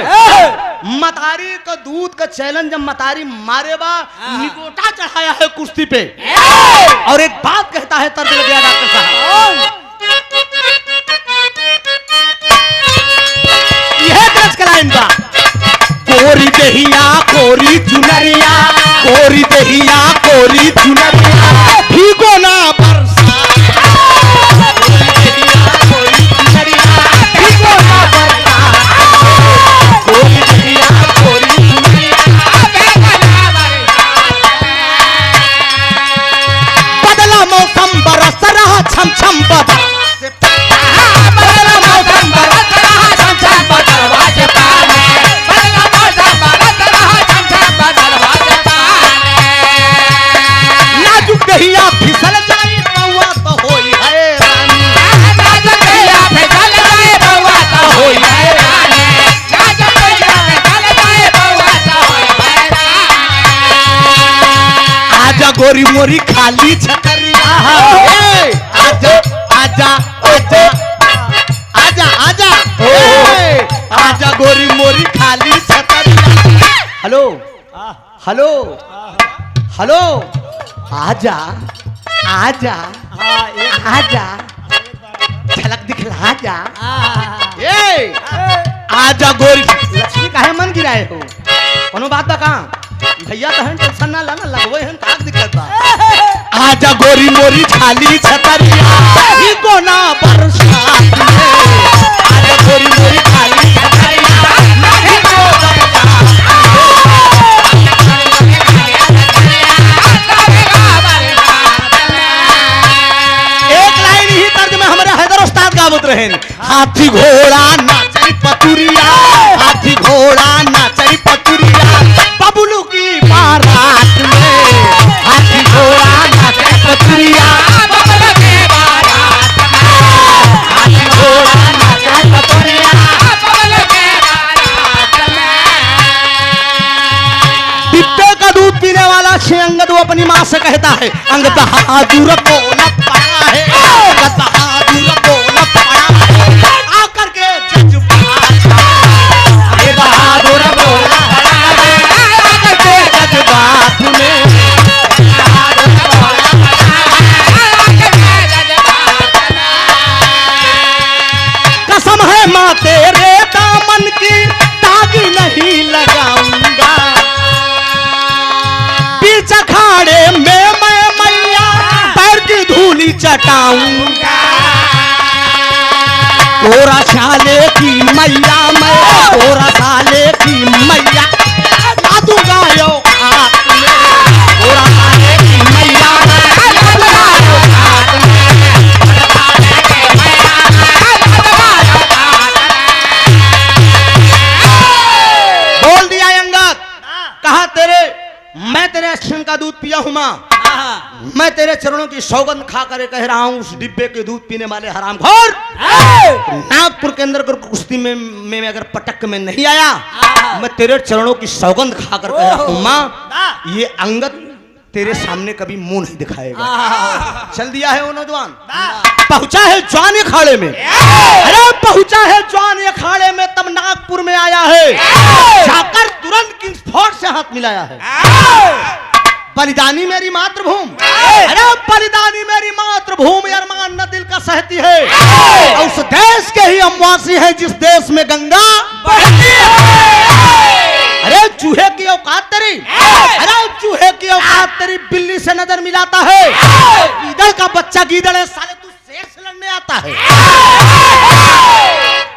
मतारी का दूध का चैलेंज जब मतारी मारे बा निकोटा चढ़ाया है कुश्ती पे और एक बात कहता है तर्ज लग गया डॉक्टर साहब यह दर्ज करा इनका कोरी दहिया कोरी चुनरिया कोरी दहिया कोरी चुनरिया भीगो ना बरसा कोरी दहिया कोरी चुनरिया भीगो ना बरसा कोरी दहिया कोरी चुनरिया भीगो ना बरसा बदला मौसम बरस रहा छम छम बदला मौसम बरस रहा छम छम बदलवा से पाने बदला मौसम बरस रहा छम छम बदलवा से पाने नाजुक दहिया फिसल जाए बउआ तो होई है रानी नाजुक दहिया फिसल जाए बउआ तो होई है रानी नाजुक दहिया फिसल जाए बउआ तो होई है रानी आजा गोरी मोरी खाली छतरिया आजा आजा आजा आजा आजा आजा गोरी मोरी खाली छतरिया हेलो हेलो हेलो आजा आजा आजा झलक दिखला जा ए आजा गोरी लक्ष्मी काहे मन गिराए हो कोनो बात बा कहां भैया तहन टेंशन ना लाना लगवे हन का दिक्कत बा आजा गोरी मोरी खाली छतरिया ही कोना बरसात में आजा गोरी मोरी खाली छतरिया नहीं को एक लाइन ही तर्ज में हमारे हैदर उस्ताद गावत रहे हाथी घोड़ा नाचई पतुरिया हाथी घोड़ा नाचई पतुरिया बबलू की बारात में हाथी घोड़ा नाचई पतुरिया बबलू की बारात में हाथी घोड़ा नाचई पतुरिया बबलू की बारात में डिब्बे का दूध पीने वाला छे अंगद वो अपनी माँ से कहता है अंगद बहादुर को न पड़ा है अंगद बहादुर को न पड़ा है आकर के जज्बात अरे बहादुर बोला आकर के जज्बात में बहादुर बोला आकर के जज्बात में कसम है माँ तेरे दामन की दागी नहीं लगाऊंगा बीच अखाड़े में मैं मैया पैर की धूली चटाऊंगा तोरा साले की मैया मैं तोरा साले की मैया ला दूंगा यो हाथ में तोरा साले की मैया मैं ला दूंगा यो हाथ में तोरा साले की मैया मैं ला दूंगा यो हाथ में बोल दिया अंगद कहा तेरे मैं तेरे स्तन का दूध पिया हूं मां मैं तेरे चरणों की सौगंध खा कर कह रहा हूं उस डिब्बे के दूध पीने वाले हरामखोर नागपुर के अंदर कुश्ती में अगर पटक में नहीं आया मैं तेरे चरणों की सौगंध खा कर कह रहा हूं मां ये अंगद तेरे सामने कभी मुंह नहीं दिखाएगा चल दिया है वो नौजवान पहुंचा है जवान अखाड़े में अरे पहुंचा है जवान अखाड़े में तब नागपुर में आया है जाकर तुरंत किंग्सफोर्ड से हाथ मिलाया है बलिदानी मेरी मातृभूमि अरे बलिदानी मेरी मातृभूमि अरमान न दिल का सहती है और उस देश के ही हम वासी हैं जिस देश में गंगा बहती है अरे चूहे की औकात तेरी अरे चूहे की औकात तेरी बिल्ली से नजर मिलाता है गीदड़ का बच्चा गीदड़ है साले तू शेर से लड़ने में आता है।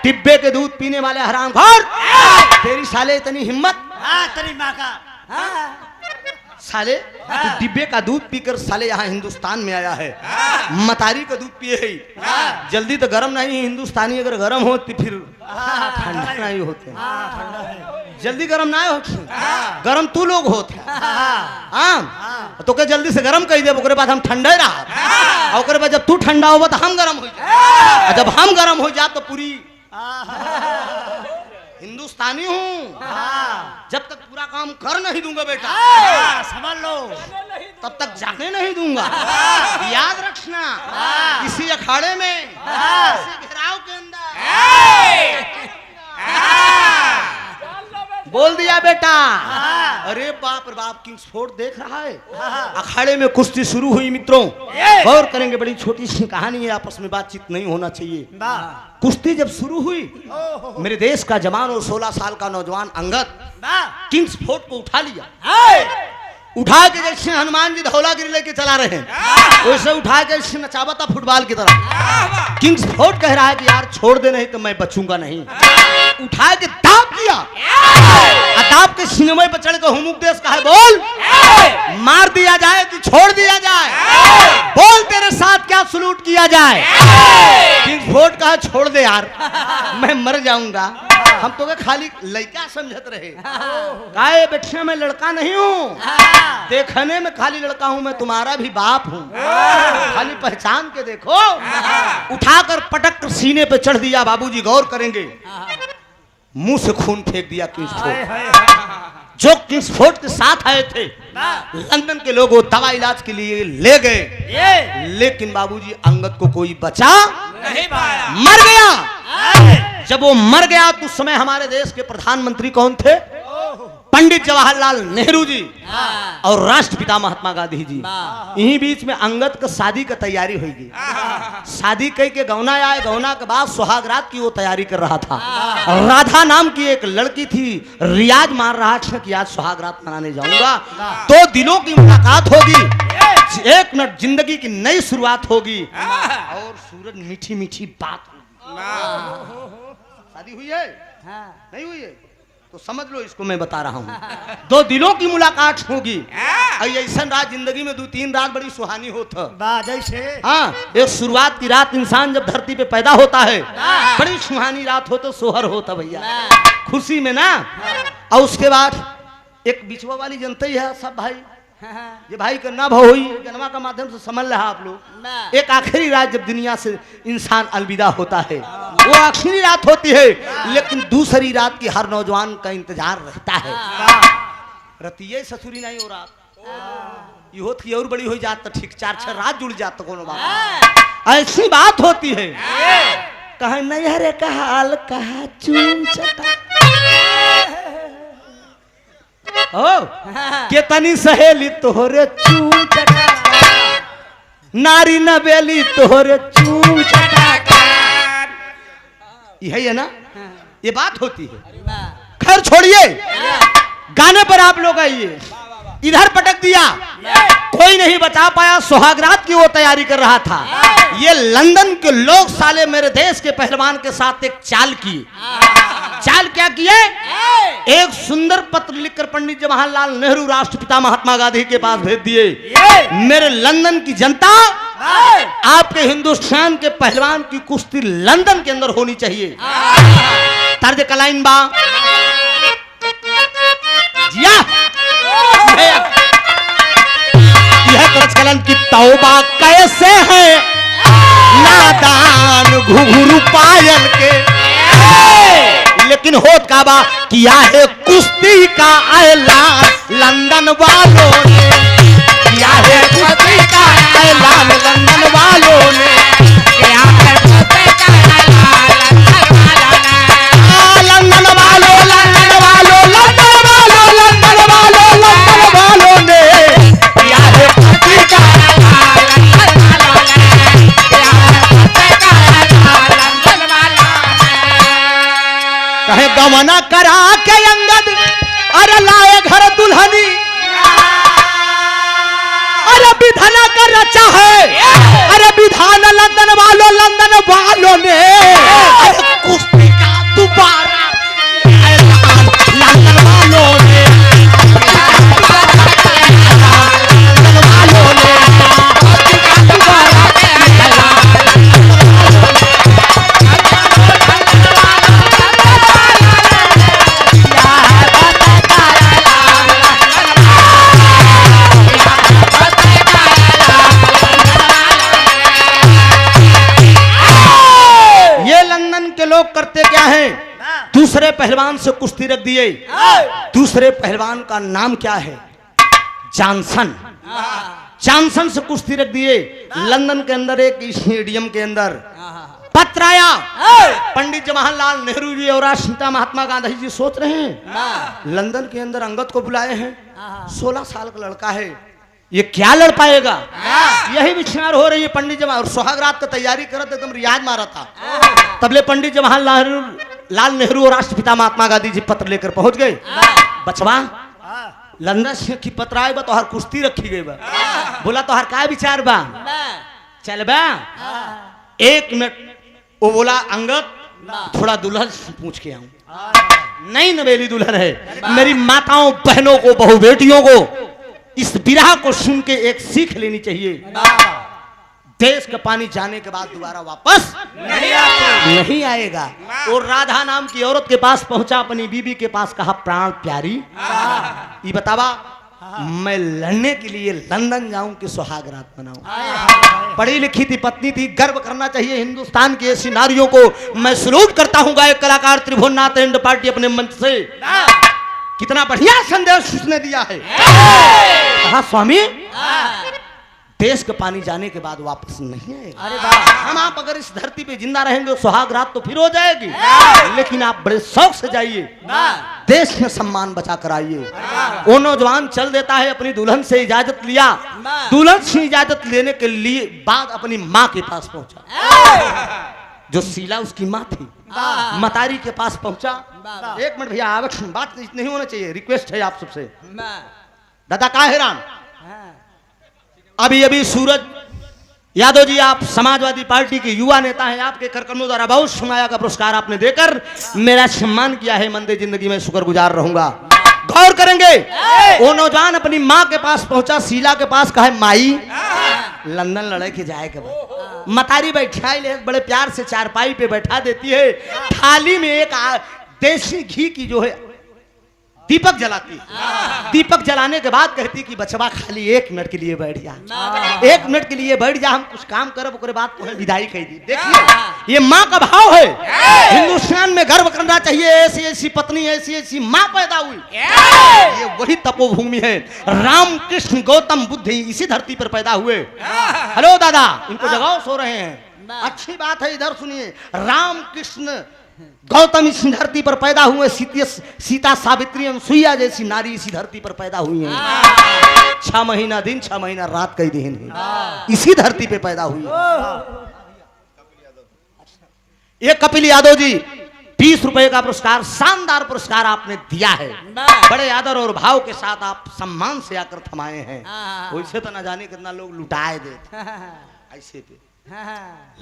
टिब्बे के दूध पीने वाले हरामखोर, तेरी साले इतनी हिम्मत, तेरी माँ का साले तू डिब्बे का दूध पीकर साले यहाँ हिंदुस्तान में आया है। मतारी का दूध पिए है। जल्दी तो गर्म नहीं, हिंदुस्तानी अगर गर्म हो तो फिर ठंडा नहीं होते, जल्दी गर्म ना होते, गर्म तू लोग होते। हाँ तो क्या जल्दी से गर्म कही दे, ओकरे बाद हम ठंडे रहा, और ओकरे बाद जब तू ठंडा होगा तो हम गर्म हो जाए, जब हम गर्म हो जाए तो पूरी हिंदुस्तानी हूँ, जब तक पूरा काम कर नहीं दूंगा बेटा, समझ लो, तब तक जाने नहीं दूंगा। याद रखना, इसी अखाड़े में, इसी घेराव के अंदर बोल दिया बेटा। अरे बाप रे बाप, किंग्सफोर्ड देख रहा है। अखाड़े में कुश्ती शुरू हुई मित्रों, गौर करेंगे, बड़ी छोटी सी कहानी है, आपस में बातचीत नहीं होना चाहिए। कुश्ती जब शुरू हुई, मेरे देश का जवान और 16 साल का नौजवान अंगद किंग्सफोर्ड को उठा लिया। उठा के जैसे हनुमान जी धौलागिरी लेके चला रहे हैं, वैसे उठा के जैसे नचावता फुटबॉल की तरह। किंग्सफोर्ड कह रहा है कि यार छोड़ दे, नहीं तो मैं बचूंगा नहीं। उठा के दाब दिया, दाब के सिनेमा पर चढ़ के हुमुक देश का है, बोल मार दिया जाए कि छोड़ दिया जाए, बोल तेरे साथ क्या सलूट किया जाए। किंग्सफोर्ड कहा छोड़ दे यार, मैं मर जाऊंगा। हम तो खाली लड़का समझत रहे, काहे बेटा मैं लड़का नहीं हूँ, देखने में खाली लड़का हूँ, मैं तुम्हारा भी बाप हूँ, खाली पहचान के देखो। उठाकर पटक कर सीने पे चढ़ दिया। बाबूजी गौर करेंगे, मुंह से खून फेंक दिया किंग्सफोर्ड। जो किंग्सफोर्ड के साथ आए थे लंदन के लोग, वो दवा इलाज के लिए ले गए, लेकिन बाबूजी अंगद को कोई बचा नहीं पाया, मर गया। जब वो मर गया तो उस समय हमारे देश के प्रधानमंत्री कौन थे? पंडित जवाहरलाल नेहरू जी और राष्ट्रपिता महात्मा गांधी जी। यही बीच में अंगद का शादी का तैयारी हुई। शादी कई के गौना आए, गौना के बाद सुहागरात की वो तैयारी कर रहा था। राधा नाम की एक लड़की थी, रियाज मार रहा था कि आज सुहागरात मनाने जाऊंगा, तो दिलों की मुलाकात होगी, एक मिनट जिंदगी की नई शुरुआत होगी और सूरज मीठी मीठी बात होगी। शादी हुई है? नहीं हुई है तो समझ लो, इसको मैं बता रहा हूँ। दो दिलों की मुलाकात होगी। ऐसा रात जिंदगी में 2-3 रात बड़ी सुहानी होता। हाँ, एक शुरुआत की रात इंसान जब धरती पे पैदा होता है, बड़ी सुहानी रात हो तो सोहर होता भैया, खुशी में ना। और उसके बाद एक बिछवा वाली जनता ही है सब भाई, ये भाई का ना भाव हुई जन्मा का माध्यम से समझ रहा आप लोग। एक आखिरी रात जब दुनिया से इंसान अलविदा होता है, वो आखिरी रात होती है, लेकिन दूसरी रात की हर नौजवान का इंतजार रहता है। रतिये ससुरी नहीं हो रात ये होती और बड़ी हो जात तो ठीक 4-6 रात जुड़ जात तो कोनो बात ऐसी बात होती है। कहा नहीं हरे कहा हाल कहा चूम चटा ओ केतनी सहेली तोहरे चूम चटा, नारी नबेली तोहरे चूम चटा, यही है ना, ये बात होती है। खैर छोड़िए, गाने पर आप लोग आइए। इधर पटक दिया, कोई नहीं बचा पाया, सुहागरात की वो तैयारी कर रहा था। ये लंदन के लोग साले मेरे देश के पहलवान के साथ एक चाल की। चाल क्या किए? एक सुंदर पत्र लिखकर पंडित जवाहरलाल नेहरू राष्ट्रपिता महात्मा गांधी के पास भेज दिए। मेरे लंदन की जनता, आपके हिंदुस्तान के पहलवान की कुश्ती लंदन के अंदर होनी चाहिए। तर्ज कलाइन बा जिया, यह तर्ज कलाइन की तौबा कैसे है नादान घुघरू पायल के, लेकिन होत का बा किया है कुश्ती का ऐलान लंदन वालों ने, किया है कुश्ती का ऐलान लंदन वालों ने, किया है कुश्ती का ऐलान लंदन वालों, लंदन वालों, लंदन वालों, लंदन वालों, लंदन वालों ने, किया है कुश्ती का ऐलान लंदन वालों ने, किया है कुश्ती का ऐलान लंदन वालों ने। कहे गमना करा के अंगद अरे लाए घर दुल्हनी, अरे विधान का रचा है, अरे विधान लंदन वालों ने अरे कुश्ती का दोबारा लंदन वालों ने लोग करते क्या हैं, दूसरे पहलवान से कुश्ती रख दिए। दूसरे पहलवान का नाम क्या है, जॉनसन। जॉनसन से कुश्ती रख दिए। लंदन के अंदर एक स्टेडियम के अंदर पत्र आया, पंडित जवाहरलाल नेहरू जी और राष्ट्रपिता महात्मा गांधी जी सोच रहे हैं लंदन के अंदर अंगद को बुलाए हैं, 16 साल का लड़का है, ये क्या लड़ पाएगा। यही विचार हो रही है पंडित जवाहर सुहागरात का तैयारी करत एकदम रियाज मारा था। तबले पंडित जवाहरलाल नेहरू और राष्ट्रपिता महात्मा गांधी जी पत्र लेकर पहुंच गए। बचवा लंदन से की पत्र आए बा तोहर कुश्ती रखी गई बा। बोला तोहर का विचार बा, चल बा 1 मिनट। वो बोला अंगद थोड़ा दुल्हन से पूछ के आऊं। नहीं नवेली दुल्हन है, मेरी माताओं बहनों को बहु बेटियों को इस विरह को सुन के एक सीख लेनी चाहिए। देश का पानी जाने के बाद दोबारा वापस नहीं आएगा। और राधा नाम की औरत के पास पहुंचा, अपनी बीबी के पास कहा प्राण प्यारी ये बतावा मैं लड़ने के लिए लंदन जाऊं कि सुहागरात मनाऊं। पढ़ी लिखी थी, पत्नी थी, गर्व करना चाहिए हिंदुस्तान की ऐसी नारियों को। मैं सलूट करता हूं गायक कलाकार त्रिभुवननाथ एंड पार्टी अपने मंच से। कितना बढ़िया संदेश उसने दिया है। कहा स्वामी देश का पानी जाने के बाद वापस नहीं आएगा। अरे वाह, हम आप अगर इस धरती पे जिंदा रहेंगे सुहाग रात तो फिर हो जाएगी, लेकिन आप बड़े शौक से जाइए, देश में सम्मान बचा कर आइए। वो नौजवान चल देता है, अपनी दुल्हन से इजाजत लिया। दुल्हन से इजाजत लेने के लिए बाद अपनी माँ के पास पहुंचा, जो शीला उसकी माँ थी। मतारी के पास पहुंचा। 1 मिनट भैया, आवश्यक बात नहीं होना चाहिए, रिक्वेस्ट है आप सबसे। दादा का हैरान अभी सूरज यादव जी, आप समाजवादी पार्टी के युवा नेता हैं, आपके कार्यक्रमों द्वारा बहुत सुनाया का पुरस्कार आपने देकर मेरा सम्मान किया है। मंदे जिंदगी में शुक्रगुजार रहूंगा। गौर करेंगे, वो नौजवान अपनी माँ के पास पहुंचा, शीला के पास, कहा माई लंदन लड़े के जाए के बाद। मतारी बैठा ले, बड़े प्यार से चारपाई पे बैठा देती है। थाली में एक देसी घी की जो है दीपक जलाती है। दीपक जलाने के बाद कहती कि बचवा खाली 1 मिनट के लिए बैठ जा, 1 मिनट के लिए बैठ जा, हम कुछ काम करब, उसके बाद तुम्हें विदाई कह दी। देखिए ये माँ का भाव है। हिंदुस्तान में गर्व करना चाहिए, ऐसी ऐसी पत्नी, ऐसी ऐसी माँ पैदा हुई। ये वही तपोभूमि है। राम कृष्ण गौतम बुद्ध इसी धरती पर पैदा हुए। हेलो दादा, इनको जगाओ, सो रहे हैं। अच्छी बात है, इधर सुनिए। राम कृष्ण गौतम इस धरती पर पैदा हुए, सीता सावित्री अनुसुईया जैसी नारी इसी धरती पर पैदा हुई हैं। 6 महीना दिन 6 महीना रात कई दिन है, इसी धरती पे पैदा हुई। ये कपिल यादव जी 20 रुपए का पुरस्कार, शानदार पुरस्कार आपने दिया है। बड़े आदर और भाव के साथ आप सम्मान से आकर थमाए हैं। वैसे तो न जाने कितना लोग लुटाए देते ऐसे पे,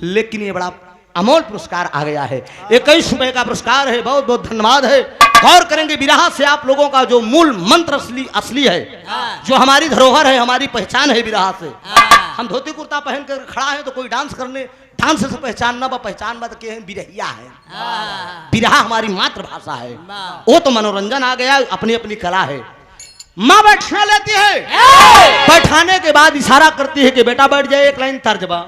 लेकिन ये बड़ा अमोल पुरस्कार आ गया है। 21 रुपए का पुरस्कार है। बहुत बहुत धन्यवाद है। गौर करेंगे, विरहा से आप लोगों का जो मूल मंत्र असली है, जो हमारी धरोहर है, हमारी पहचान है विरहा से। हम धोती कुर्ता पहन कर खड़ा है तो कोई डांस करने, डांस से पहचान ना, पहचान बात के बिरहिया है। विरहा हमारी मातृभाषा है। वो तो मनोरंजन आ गया, अपनी अपनी कला है। माँ बैठा लेती है, बैठाने के बाद इशारा करती है कि बेटा बैठ जाए, एक लाइन तर्जबा।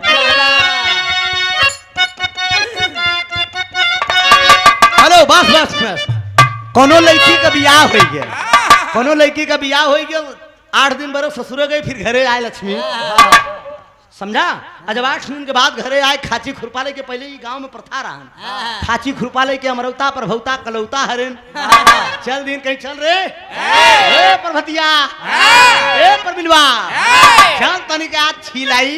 हेलो, बस बस बस। कोनो लड़की का बियाह हो गया, कोनो लड़की का बियाह हो गया, 8 दिन बरस ससुरे गई, फिर घरे आए लक्ष्मी, समझा। जब 8 दिन के बाद घरे आए, खाची खुरपाले के पहले ही गांव में प्रथा रहा, खाची खुरपाले के अमरौता प्रभौता कलौता हरेन। चल दिन कहीं चल रे, ए प्रभतिया, ए परबिलवा, चल तनी के आज छिलाई।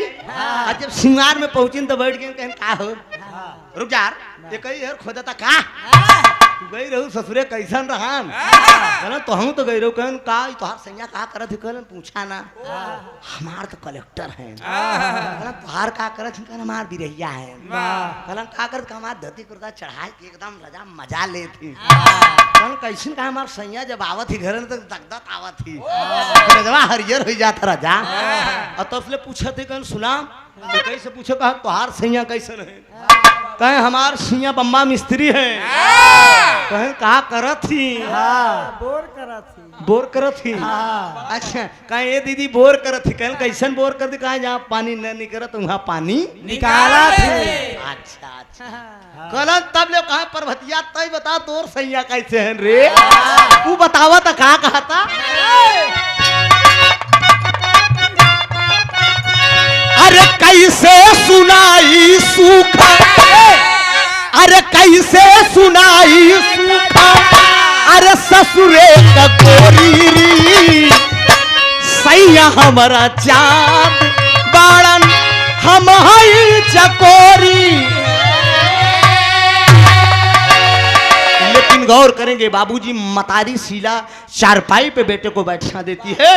जब सिंगार में पहुंची तो बैठ गए, कहें का हो, रुक जा, ये कहीं खोदता का तू गई रहू ससुरे कैसन रहान कहलन तो हम तो गई रहू कहन का तोहार सैया का करत कहलन पूछा ना हमार तो कलेक्टर हैं कहलन तोहार का करत कहन हमार बिरहिया हैं कहलन का करत हमार धरती कुर्ता चढ़ाए के एकदम रजा मजा ले थी कहन कैसन का हमार सैया जब आवत ही घर में तो दगदग आवत थी रजवा हरियर हो जाता रजा और तो उसने पूछा थे कहन सुना तो कैसे पूछो कहा तोहार सैया कैसन है कहे हमार सिया बम्बा मिस्त्री है कहे कहा करत थी बोर करा थी बोर करत थी अच्छा कहे ये दीदी बोर करत थी कहे कैसन बोर कर दी कहे जहाँ पानी न निकलत वहाँ पानी निकाला थे अच्छा अच्छा कहलन तब ले कहा पर्वतिया तय बता तोर सैया कैसे हैं रे तू बतावा तो कहा कहा था अरे कैसे सुनाई सूखा अरे कैसे सुनाई सूखा अरे ससुरे का गोरी सैया हमारा चाँद बाड़न हम हई चकोरी लेकिन गौर करेंगे बाबूजी मतारी शीला चारपाई पे बेटे को बैठा देती है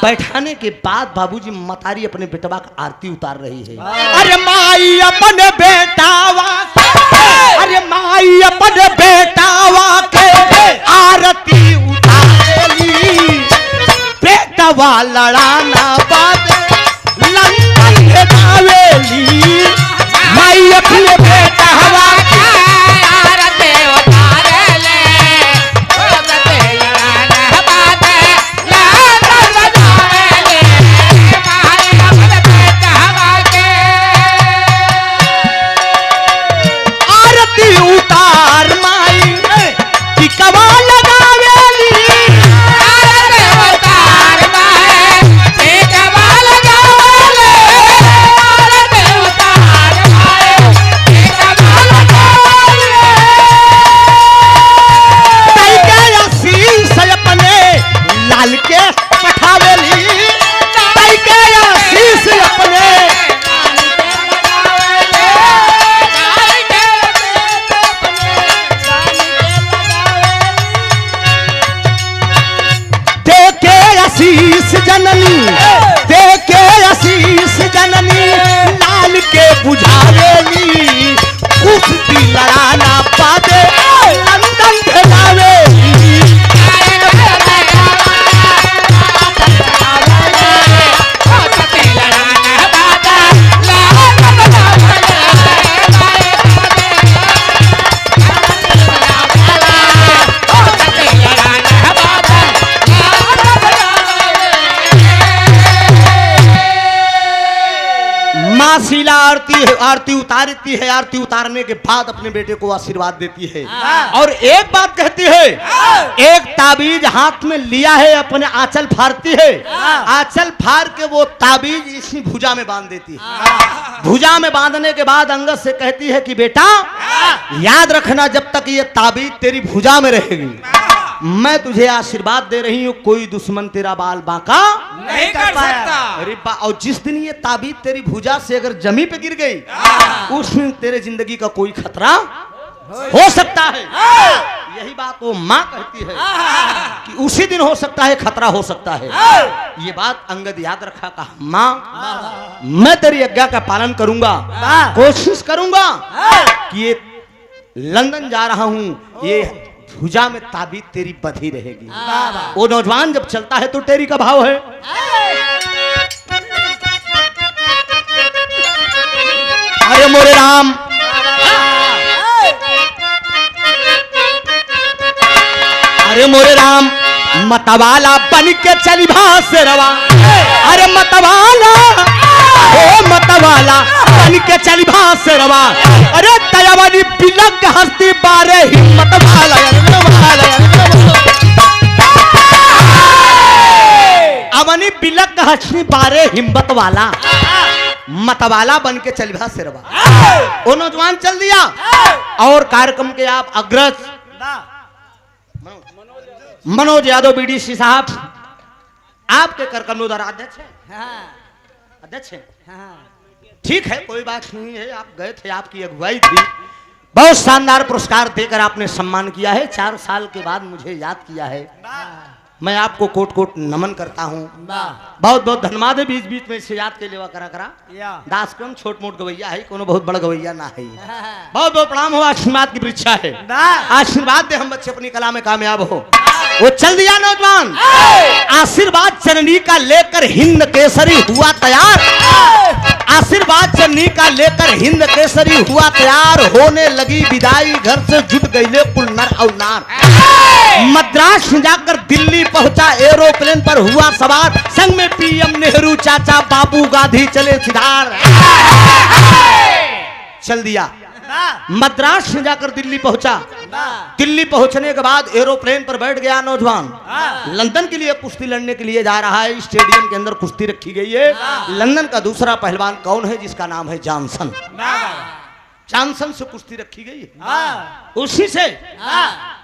बैठाने के बाद बाबूजी मतारी अपने बेटवा का आरती उतार रही है अरे माई अपने बेटावा अरे माई अपने बेटावा के आरती उतारेली बेटवा लड़ाना बाद लंदन भेजावेली माई अपने बेटावा के आरती उतारेली उतार माई की कवा लगावेली उतार माई की कवा लगावेली उतार माई की कवा लगावेली तई के आशीष अपने लाल के पठावेली तई के आशीष अपने आशीष जननी देखे आशीष जननी लाल के बुझावेली कुश्ती लड़ाना पादे लंदन भेजावेली शीला आरती उतारती है आरती उतारने के बाद अपने बेटे को आशीर्वाद देती है और एक बात कहती है एक ताबीज हाथ में लिया है अपने आंचल फाड़ती है आंचल फाड़ के वो ताबीज इसी भुजा में बांध देती है भुजा में बांधने के बाद अंगद से कहती है कि बेटा याद रखना जब तक ये ताबीज तेरी भुजा में रहेगी मैं तुझे आशीर्वाद दे रही हूँ कोई दुश्मन तेरा बाल बांका नहीं कर सकता। अरे और जिस दिन ये ताबीज तेरी भुजा से अगर जमी पे गिर गई उस दिन तेरे जिंदगी का कोई खतरा हो सकता है यही बात वो माँ कहती है कि उसी दिन हो सकता है खतरा हो सकता है ये बात अंगद याद रखा कहा माँ मैं तेरी आज्ञा का पालन करूंगा कोशिश करूंगा कि ये लंदन जा रहा हूँ ये भुजा में ताबीज तेरी बधी रहेगी वो नौजवान जब चलता है तो टेरी का भाव है अरे मोरे राम अरे मोरे राम मतवाला बन के चली भासरवा अरे मतवाला ओ मतवाला बन के चली भासरवा अरे दयावानी बिलक हस्ती बारे हिम्मत वाला अवनी बिलक हस्ती बारे हिम्मत वाला मतवाला बन के चली भासरवा वो नौजवान चल दिया और कार्यक्रम के आप अग्रज मनोज यादव बीडीसी साहब आपके करकमोदर अध्यक्ष हैं अध्यक्ष हैं ठीक है कोई बात नहीं है आप गए थे आपकी अगुवाई थी बहुत शानदार पुरस्कार देकर आपने सम्मान किया है। 4 साल के बाद मुझे याद किया है। मैं आपको कोट कोट नमन करता हूँ। बहुत बहुत धन्यवाद है। बीच बीच में से याद के लेवा करा करा दास क्रम छोट मोट गवैया है, कोनो बहुत बड़ा गवैया ना है। बहुत बहुत प्रणाम हो, आशीर्वाद की परीक्षा है। आशीर्वाद दे हम बच्चे अपनी कला में कामयाब हो। वो चल दिया नौजवान, आशीर्वाद जननी का लेकर हिंद केसरी हुआ तैयार। आशीर्वाद जननी का लेकर हिंद केसरी हुआ तैयार। होने लगी विदाई, घर से जुट गईले कुल नर और नार। मद्रास जाकर दिल्ली पहुंचा, एरोप्लेन पर हुआ सवार। संग में पीएम नेहरू चाचा बाबू गांधी चले सिधार। चल दिया, मद्रास से जाकर दिल्ली पहुंचा। दिल्ली पहुंचने के बाद एरोप्लेन पर बैठ गया नौजवान। लंदन के लिए कुश्ती लड़ने के लिए जा रहा है। स्टेडियम के अंदर कुश्ती रखी गई है। लंदन का दूसरा पहलवान कौन है? जिसका नाम है जॉनसन। जॉनसन से कुश्ती रखी गई है। उसी से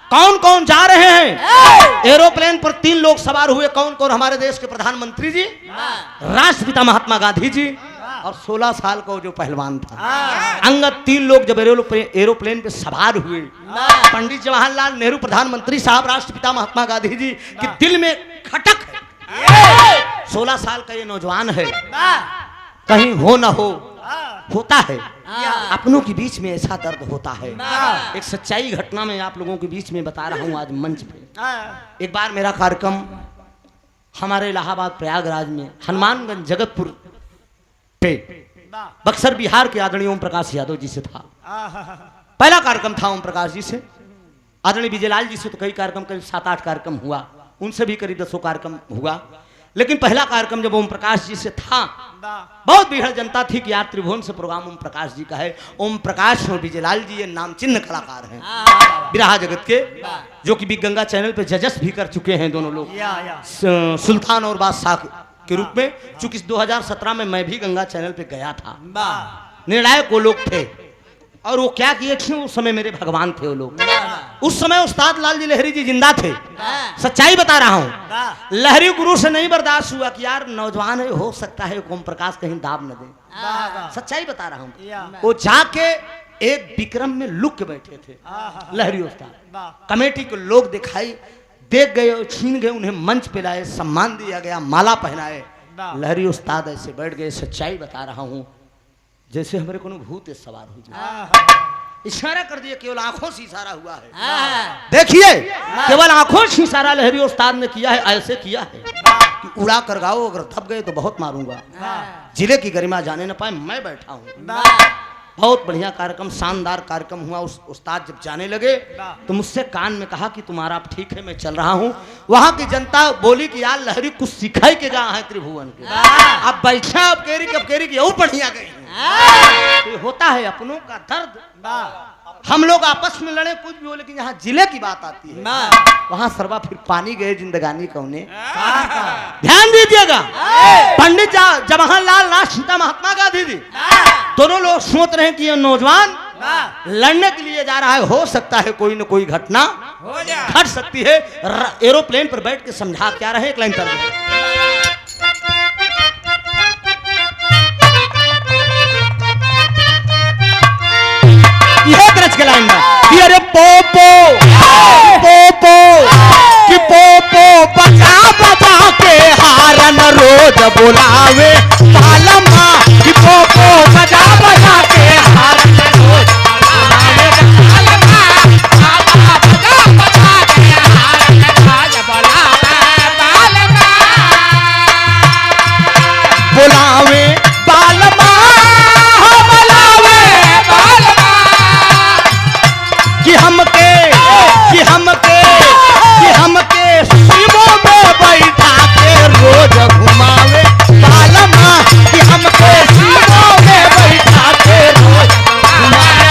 कौन कौन जा रहे हैं? एरोप्लेन पर 3 लोग सवार हुए। कौन कौन? हमारे देश के प्रधानमंत्री जी, राष्ट्रपिता महात्मा गांधी जी और 16 साल का जो पहलवान था अंगद। 3 लोग जब एरोप्लेन पे सवार हुए, पंडित जवाहरलाल नेहरू प्रधानमंत्री साहब, राष्ट्रपिता महात्मा गांधी जी के दिल में खटक है। 16 साल का ये नौजवान है, कहीं हो ना हो, होता है अपनों के बीच में ऐसा दर्द होता है। एक सच्चाई घटना में आप लोगों के बीच में बता रहा हूं आज मंच पे। एक बार मेरा कार्यक्रम हमारे इलाहाबाद प्रयागराज में हनुमानगंज जगतपुर पे बक्सर बिहार के आदरणीय ओम प्रकाश यादव जी से था। पहला कार्यक्रम था ओम प्रकाश जी से। आदरणीय विजयलाल जी से तो कई कार्यक्रम, करीब 7-8 कार्यक्रम हुआ, उनसे भी करीब 10 कार्यक्रम हुआ। लेकिन पहला कार्यक्रम जब ओम प्रकाश जी से था, बहुत भीड़ जनता थी कि यार त्रिभुवन से प्रोग्राम ओम प्रकाश जी का है। ओम प्रकाश और विजयलाल जी ये नाम चिन्ह कलाकार हैं बिरहा जगत के, जो कि बिग गंगा चैनल पे जजस भी कर चुके हैं दोनों लोग, सुल्तान और बादशाह के रूप में। चूंकि 2017 में मैं भी गंगा चैनल पे गया था। निर्णायक वो लोग थे और वो क्या किए थे, उस समय मेरे भगवान थे वो लोग। उस समय उस्ताद लाल जी लहरी जी जिंदा थे। सच्चाई बता रहा हूँ, लहरी गुरु से नहीं बर्दाश्त हुआ कि यार नौजवान है, हो सकता है ओम प्रकाश कहीं दाब न दे। सच्चाई बता रहा हूँ। वो जाके एक विक्रम में लुक के बैठे थे लहरी उस्ताद। कमेटी को लोग दिखाई देख गए और छीन गए, उन्हें मंच पे लाए, सम्मान दिया गया, माला पहनाए। लहरी उस्ताद ऐसे बैठ गए। सच्चाई बता रहा हूँ, जैसे हमारे कोनो भूत सवार हो जाए। इशारा कर दिया, केवल आंखों से इशारा हुआ है। देखिए, केवल आंखों से इशारा लहरी उस्ताद ने किया है। ऐसे किया है कि उड़ा कर गाओ, अगर दब गए तो बहुत मारूंगा। जिले की गरिमा जाने न पाए, मैं बैठा हूँ। बहुत बढ़िया कार्यक्रम, शानदार कार्यक्रम हुआ। उस उस्ताद जब जाने लगे तो मुझसे कान में कहा कि तुम्हारा आप ठीक है, मैं चल रहा हूँ। वहां की जनता बोली कि यार लहरी कुछ सिखाई के गया है त्रिभुवन के, अब बैठा अब केरी की और बढ़िया गई। तो होता है अपनों का दर्द। हम लोग आपस में लड़े कुछ भी हो, लेकिन यहाँ जिले की बात आती है, वहां सर्वा फिर पानी गए जिंदगानी कौने। ध्यान दीजिएगा, पंडित जवाहरलाल, राष्ट्रपिता महात्मा गांधी जी, दोनों लोग सोच रहे हैं कि ये नौजवान लड़ने के लिए जा रहा है, हो सकता है कोई न कोई घटना घट सकती है। एरोप्लेन पर बैठ के समझा क्या रहे, एक लाइन तर्ज। यह तरज के लाइन में कि अरे पोपो पोपो कि पोपो बजा बजा के हारन रोज बुलावे पालमा, कि पोपो बजा बजा के हारन रोज बुलावे पालमा, बजा बजा के हारन रोज बुलावे पालमा, हमके शिवों में बैठा के रोज घुमावे पालमा, कि हमके शिवों में बैठा के रोज घुमावे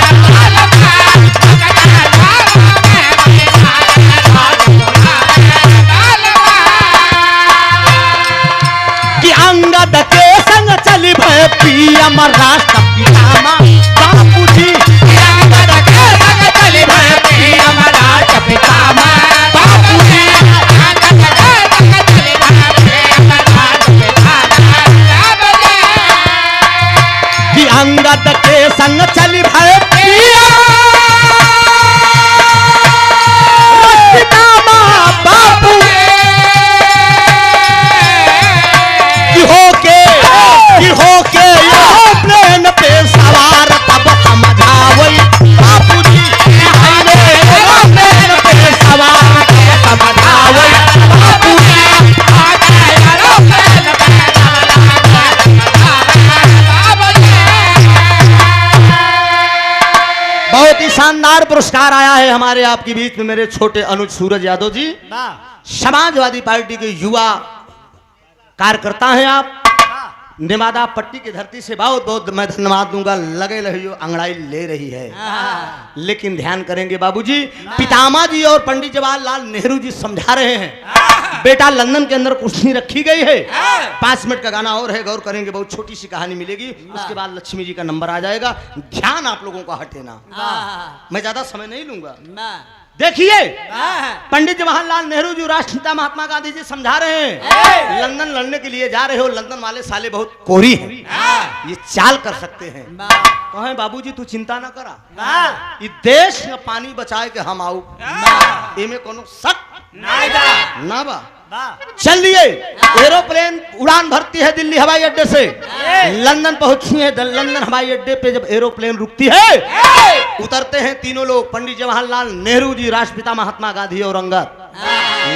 कि अंगद के संग चली भय पीएम राष्ट्रपिता बापू जी, अंगद के संग चली भय पीएम राष्ट्रपिता अंगद के संग चली भय पुरस्कार आया है हमारे आपके बीच में मेरे छोटे अनुज सूरज यादव जी, वाह समाजवादी पार्टी के युवा कार्यकर्ता हैं आप। निमादा पट्टी की धरती से बहुत बहुत मैं धन्यवाद दूंगा। लगे रहियो, अंगड़ाई ले रही है, लेकिन ध्यान करेंगे बाबूजी। पितामह जी और पंडित जवाहरलाल नेहरू जी समझा रहे हैं, बेटा लंदन के अंदर कुर्सी रखी गई है। 5 मिनट का गाना और है, गौर करेंगे, बहुत छोटी सी कहानी मिलेगी, उसके बाद लक्ष्मी जी का नंबर आ जाएगा। ध्यान आप लोगों का हटे ना, मैं ज्यादा समय नहीं लूंगा। देखिए, पंडित जवाहरलाल नेहरू जी राष्ट्रपिता महात्मा गांधी जी समझा रहे हैं, लंदन लड़ने के लिए जा रहे हो, लंदन वाले साले बहुत कोरी हैं, ये चाल कर सकते हैं। कहें बाबूजी तू चिंता ना करा, ये देश का पानी बचाए के हम आऊ, इमे कोनो शक ना बा। चल दिए, एरोप्लेन उड़ान भरती है दिल्ली हवाई अड्डे से, लंदन पहुंची है। लंदन हवाई अड्डे पे जब एरोप्लेन रुकती है, उतरते हैं तीनों लोग, पंडित जवाहरलाल नेहरू जी, राष्ट्रपिता महात्मा गांधी और अंगद,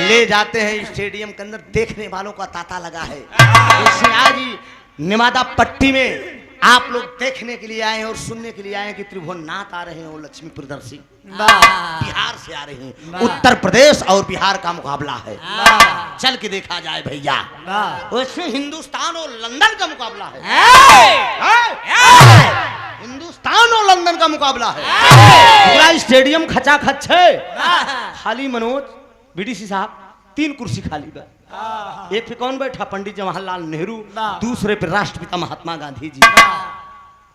ले जाते हैं स्टेडियम के अंदर। देखने वालों का तांता लगा है। आज निमादा पट्टी में आप लोग देखने के लिए आए हैं और सुनने के लिए आए हैं कि त्रिभुवननाथ आ रहे हैं और लक्ष्मी प्रियदर्शी बिहार से आ रहे हैं। उत्तर प्रदेश और बिहार का मुकाबला है, चल के देखा जाए भैया। उसमें हिंदुस्तान और लंदन का मुकाबला है, हिंदुस्तान और लंदन का मुकाबला है। पूरा स्टेडियम खचाखच है, खाली मनोज बीडीसी साहब 3 कुर्सी खाली बा। एक पे कौन बैठा? पंडित जवाहरलाल नेहरू, दूसरे पे राष्ट्रपिता महात्मा गांधी जी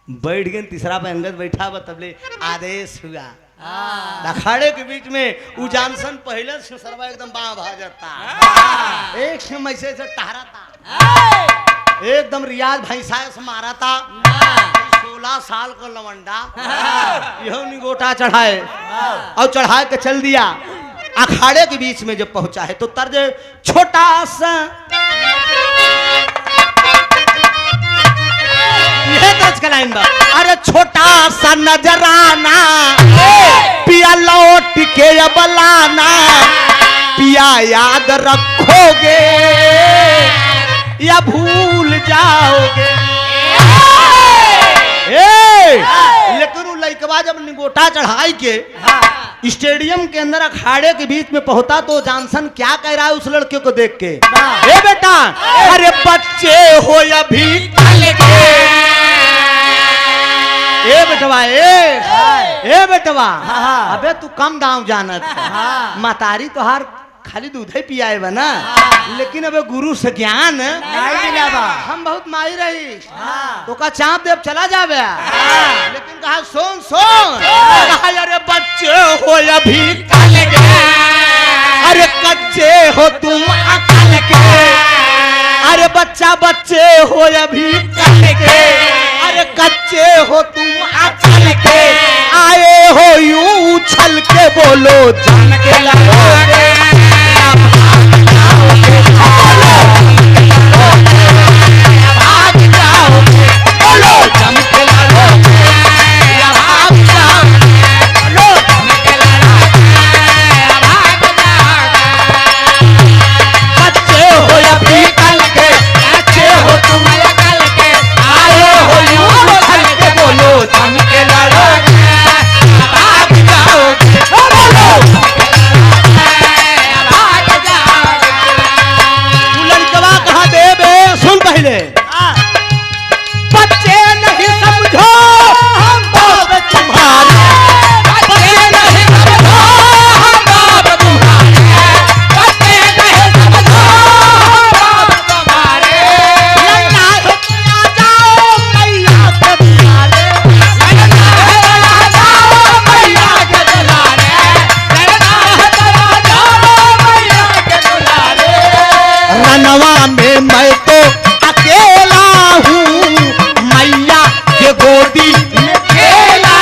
बैठ गए, तीसरा पे अंगद बैठा। बतबले आदेश हुआ, अखाड़े के बीच में उ जानसन पहले से सरवा एकदम बाँ भाजता, एक से मैसे से टहरा था, एकदम रियाज भैंसा से मारा था। 16 साल का लवंडा यह निगोटा चढ़ाए और चढ़ा के चल दिया। अखाड़े के बीच में जब पहुंचा है तो तर्ज छोटा सा, यह तर्ज का लाइन बा, अरे छोटा सा नजराना पिया लौट के अब लाना, पिया याद रखोगे या भूल जाओगे। लेकिन वो लइकवा जब निगोटा चढ़ाई के स्टेडियम के अंदर अखाड़े के बीच में पहुंचा तो जानसन क्या कह रहा है उस लड़के को देख के, ए बेटा, अरे बच्चे हो अभी कल के, ए बेटवा, ए बेटवा, अबे तू कम दांव जानत, मतारी तो हर खाली दूध ही पियाए बना, लेकिन अबे गुरु से ज्ञान हम बहुत माई रही, तो का चाँप देव चला जावे, लेकिन कहा सोन सोन, कहा अरे बच्चे हो अभी कल के, अरे कच्चे हो तुम अकल के, अरे बच्चा बच्चे हो अभी कल के, अरे कच्चे हो तुम अकल के, आए हो यूं उछल के बोलो जम के लगोगे, मैं तो अकेला हूँ, मैया के गोदी में खेला,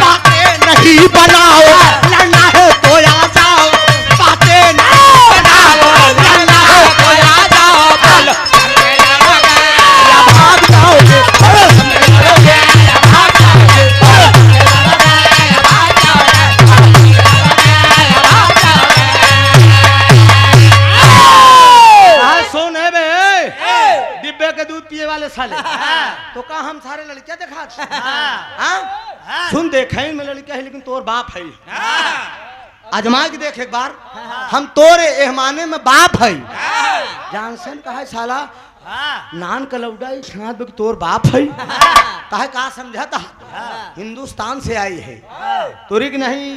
बातें नहीं बनाओ, लड़ना है तो आ जाओ, बातें नहीं बनाओ, लड़ना है तो आ जाओ, बोलो या भाग जाओगे, साले तो का हम सारे लड़कियां देखा सुन देखे में लड़का है लेकिन तोर बाप है। आजमा के देख एक बार, हम तोरे एहमाने में बाप है। जानसन कहा है साला नान कलौडा छात तोर बाप है। कहे कहा समझा था हिंदुस्तान से आई है तोरी की नहीं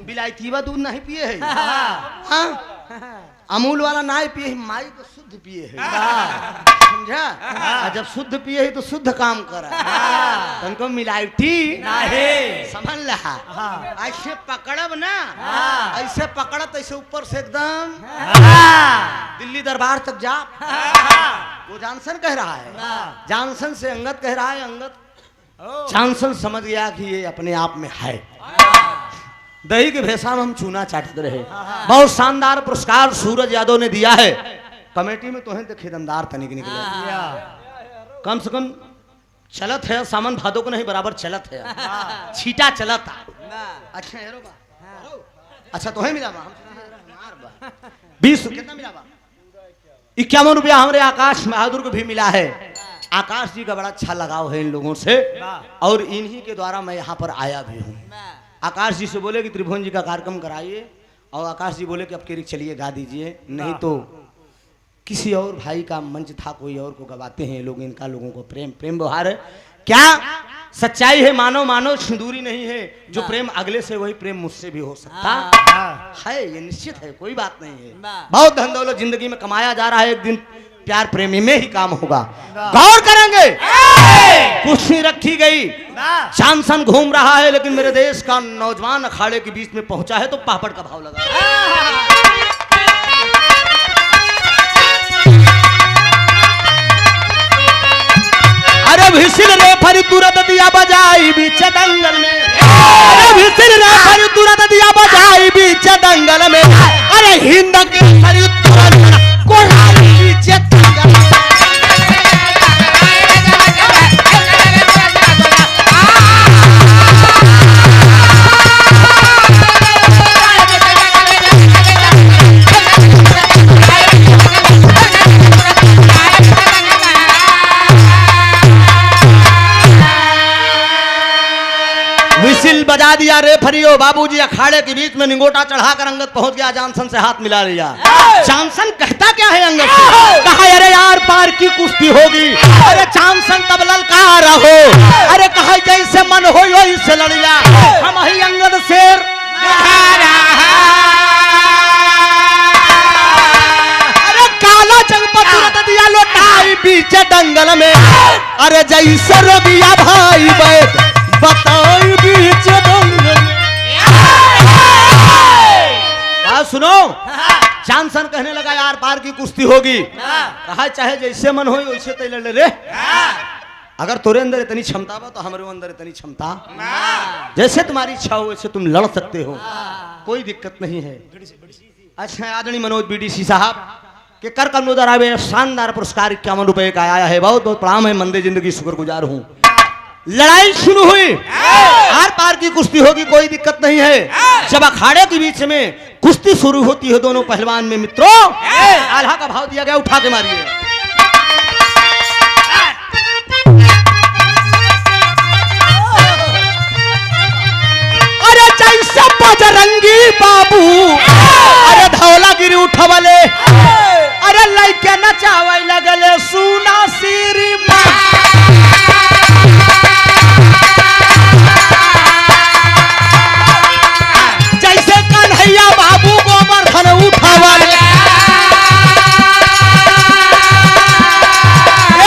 बिलायतीवा दूध नहीं पिए है। हाँ अमूल वाला ना पिए, माई को शुद्ध पिए है। समझा? जब शुद्ध पिए है तो शुद्ध काम करा, तुमको मिलावटी नहीं समझ लहा। ऐसे पकड़ब ना, ऐसे पकड़त ऐसे ऊपर से एकदम दिल्ली दरबार तक जा। वो जानसन कह रहा है, जानसन से अंगद कह रहा है। अंगद जानसन समझ गया कि ये अपने आप में है। दही के भेसा में हम चूना चाटते रहे। बहुत शानदार पुरस्कार सूरज यादव ने दिया है। कमेटी में तो है खेदमदार तनिक निकले, कम से कम चलत है सामान भादों को नहीं बराबर चलत है, छीटा चलत। अच्छा हेरो बा, अच्छा तो है मिला बा 20 कितना मिला बा 51 रुपया हमारे आकाश बहादुर को भी मिला है। आकाश जी का बड़ा अच्छा लगाव है इन लोगों से और इन्हीं के द्वारा मैं यहाँ पर आया भी हूँ। आकाश जी से बोले कि त्रिभुवन जी का कार्यक्रम कराइए और आकाश जी बोले कि अब केरिक चलिए गा दीजिए, नहीं तो किसी और भाई का मंच था कोई और को गवाते हैं लोग। इनका लोगों को प्रेम प्रेम व्यवहार है क्या सच्चाई है। मानो मानो सिंदूरी नहीं है, जो प्रेम अगले से वही प्रेम मुझसे भी हो सकता है, ये निश्चित है, कोई बात नहीं है। बहुत धन दौलत जिंदगी में कमाया जा रहा है, एक दिन प्यार प्रेमी में ही काम होगा। गौर करेंगे कुर्सी रखी गई, चांसन घूम रहा है, लेकिन मेरे देश का नौजवान अखाड़े के बीच में पहुंचा है तो पापड़ का भाव लगा। अरे भिसिल रे फरी तुरंत दिया बजाई बीच दंगल में, अरे भिसिल रे फरी तुरंत दिया बजाई बीच दंगल में, अरे हिंद के फरी तुरंत कोढ़ाई बीच दंगल में। विसिल बजा दिया रे फरियो, बाबूजी अखाड़े के बीच में निगोटा चढ़ाकर अंगद पहुंच गया, जानसन से हाथ मिला लिया। जानसन कहता क्या है अंगद से, कहा अरे यार पार की कुश्ती होगी। अरे जानसन तब ललकार हो, अरे कहा जैसे मन हो वैसे लड़िया, हम ही अंगद शेर। अरे काला जंग पर तुरंत दिया लोटाई बीच दंगल में, अरे जैसे रबिया भाई बैठ बताओ बीच दंगल। सुनो जानसन कहने लगा यार पार की कुश्ती होगी। कहा चाहे जैसे मन हो वैसे तय लड़ रे, अगर तोरे अंदर इतनी क्षमता हो तो हमारे अंदर इतनी क्षमता, जैसे तुम्हारी इच्छा हो वैसे तुम लड़ सकते हो, कोई दिक्कत नहीं है। अच्छा आदरणीय मनोज बीडीसी साहब के कर कमनोदर आवे शानदार पुरस्कार 51 रुपए का आया है, बहुत बहुत प्रणाम है, मंदे जिंदगी शुक्रगुजार हूँ। लड़ाई शुरू हुई, आर पार की कुश्ती होगी, कोई दिक्कत नहीं है। जब अखाड़े के बीच में कुश्ती शुरू होती है दोनों पहलवान में मित्रों, आल्हा का भाव दिया गया, उठा के मारिए। अरे जैसे बजरंगी बाबू, अरे धौलागिरी उठवले, अरे लइके नचावे लगले सुना सीरी माँ। बाबू गोवर्धन उठावले,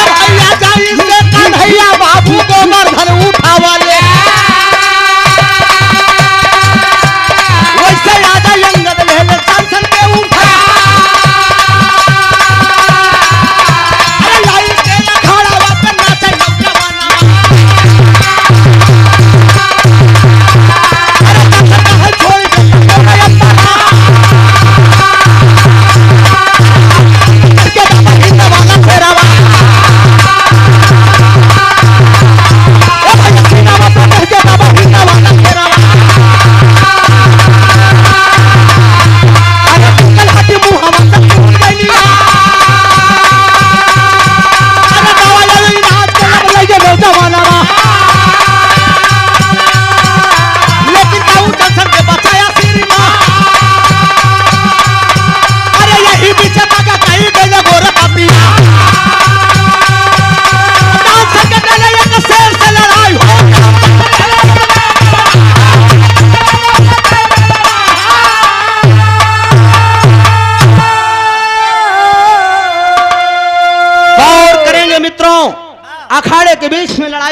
भैया जाई से कन्हैया बाबू गोवर्धन उठावले,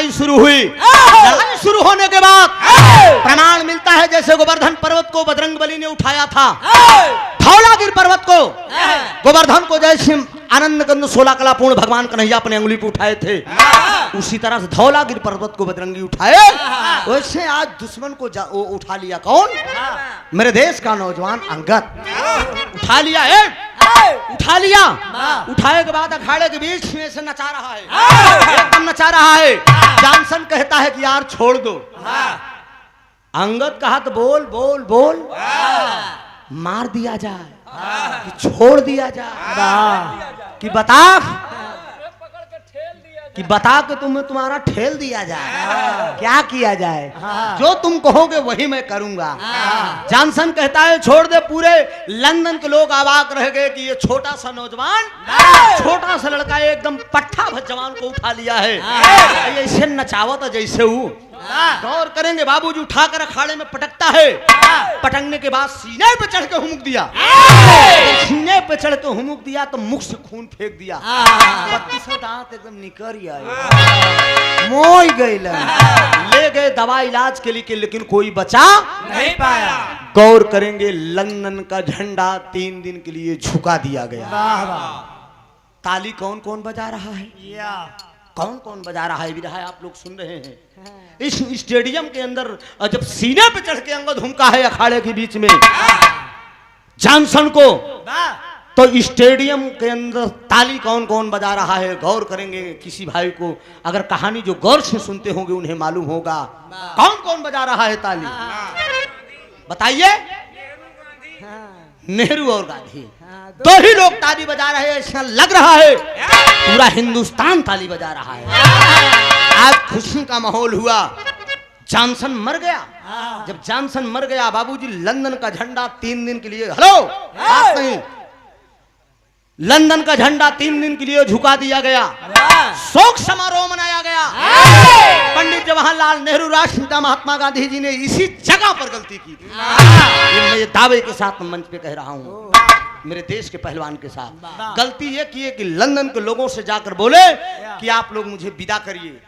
लड़ाई शुरू हुई। लड़ाई शुरू होने के बाद प्रमाण मिलता है जैसे गोवर्धन पर्वत को बजरंगबली ने उठाया था, धौलागिरी पर्वत को गोवर्धन को जैसे आनंद कंद 16 कलापूर्ण भगवान कन्हैया अपने अंगुली पे उठाए थे, उसी तरह से धौलागिरी पर्वत को बजरंगी उठाए, वैसे आज दुश्मन को उठा लिया। कौन? मेरे देश का नौजवान अंगद उठा लिया है। उठा लिया, उठाए के बाद अखाड़े के बीच में से नचा रहा है, एकदम नचा रहा है। जॉनसन कहता है कि यार छोड़ दो। अंगद कहा तो बोल बोल बोल, मार दिया जाए कि छोड़ दिया जाए, कि बता के तुम्हें तुम्हारा ठेल दिया जाए, क्या किया जाए? जो तुम कहोगे वही मैं करूंगा। जॉनसन कहता है छोड़ दे। पूरे लंदन के लोग अवाक रह गए कि ये छोटा सा नौजवान, छोटा सा लड़का एकदम पट्टा भर जवान को उठा लिया है, ऐसे नचावत जैसे वो। गौर करेंगे बाबूजी उठाकर अखाड़े में पटकता है, पटकने के बाद सीने पे चढ़ के हुमुक दिया। सीने पे चढ़ के हुमुक दिया तो मुख से खून फेंक दिया, 32 दांत एकदम निकर आए, मोई गए। ले गए दवा इलाज के लिए, लेकिन कोई बचा नहीं पाया। गौर करेंगे लंदन का झंडा 3 दिन के लिए झुका दिया गया। ताली कौन कौन बजा रहा है? कौन कौन बजा रहा है? विधायक आप लोग सुन रहे हैं। इस स्टेडियम के अंदर जब सीने पे चढ़ के अंगद हुमका है अखाड़े के बीच में जॉनसन को, तो स्टेडियम के अंदर ताली कौन कौन बजा रहा है? गौर करेंगे। किसी भाई को अगर कहानी जो गौर से सुनते होंगे उन्हें मालूम होगा कौन कौन बजा रहा है ताली, बताइए। नेहरू और गांधी, दो ही लोग ताली बजा रहे हैं। ऐसा लग रहा है पूरा हिंदुस्तान ताली बजा रहा है। आज खुशी का माहौल हुआ। जॉनसन मर गया। जब जॉनसन मर गया बाबूजी, लंदन का झंडा 3 दिन के लिए, हेलो बात नहीं, लंदन का झंडा 3 दिन के लिए झुका दिया गया। शोक समारोह मनाया गया। पंडित जवाहरलाल नेहरू, राष्ट्रपिता महात्मा गांधी जी ने इसी जगह पर गलती की थी। मैं ये दावे के साथ मंच पे कह रहा हूँ, मेरे देश के पहलवान के साथ गलती ये की है कि लंदन के लोगों से जाकर बोले कि आप लोग मुझे विदा करिए,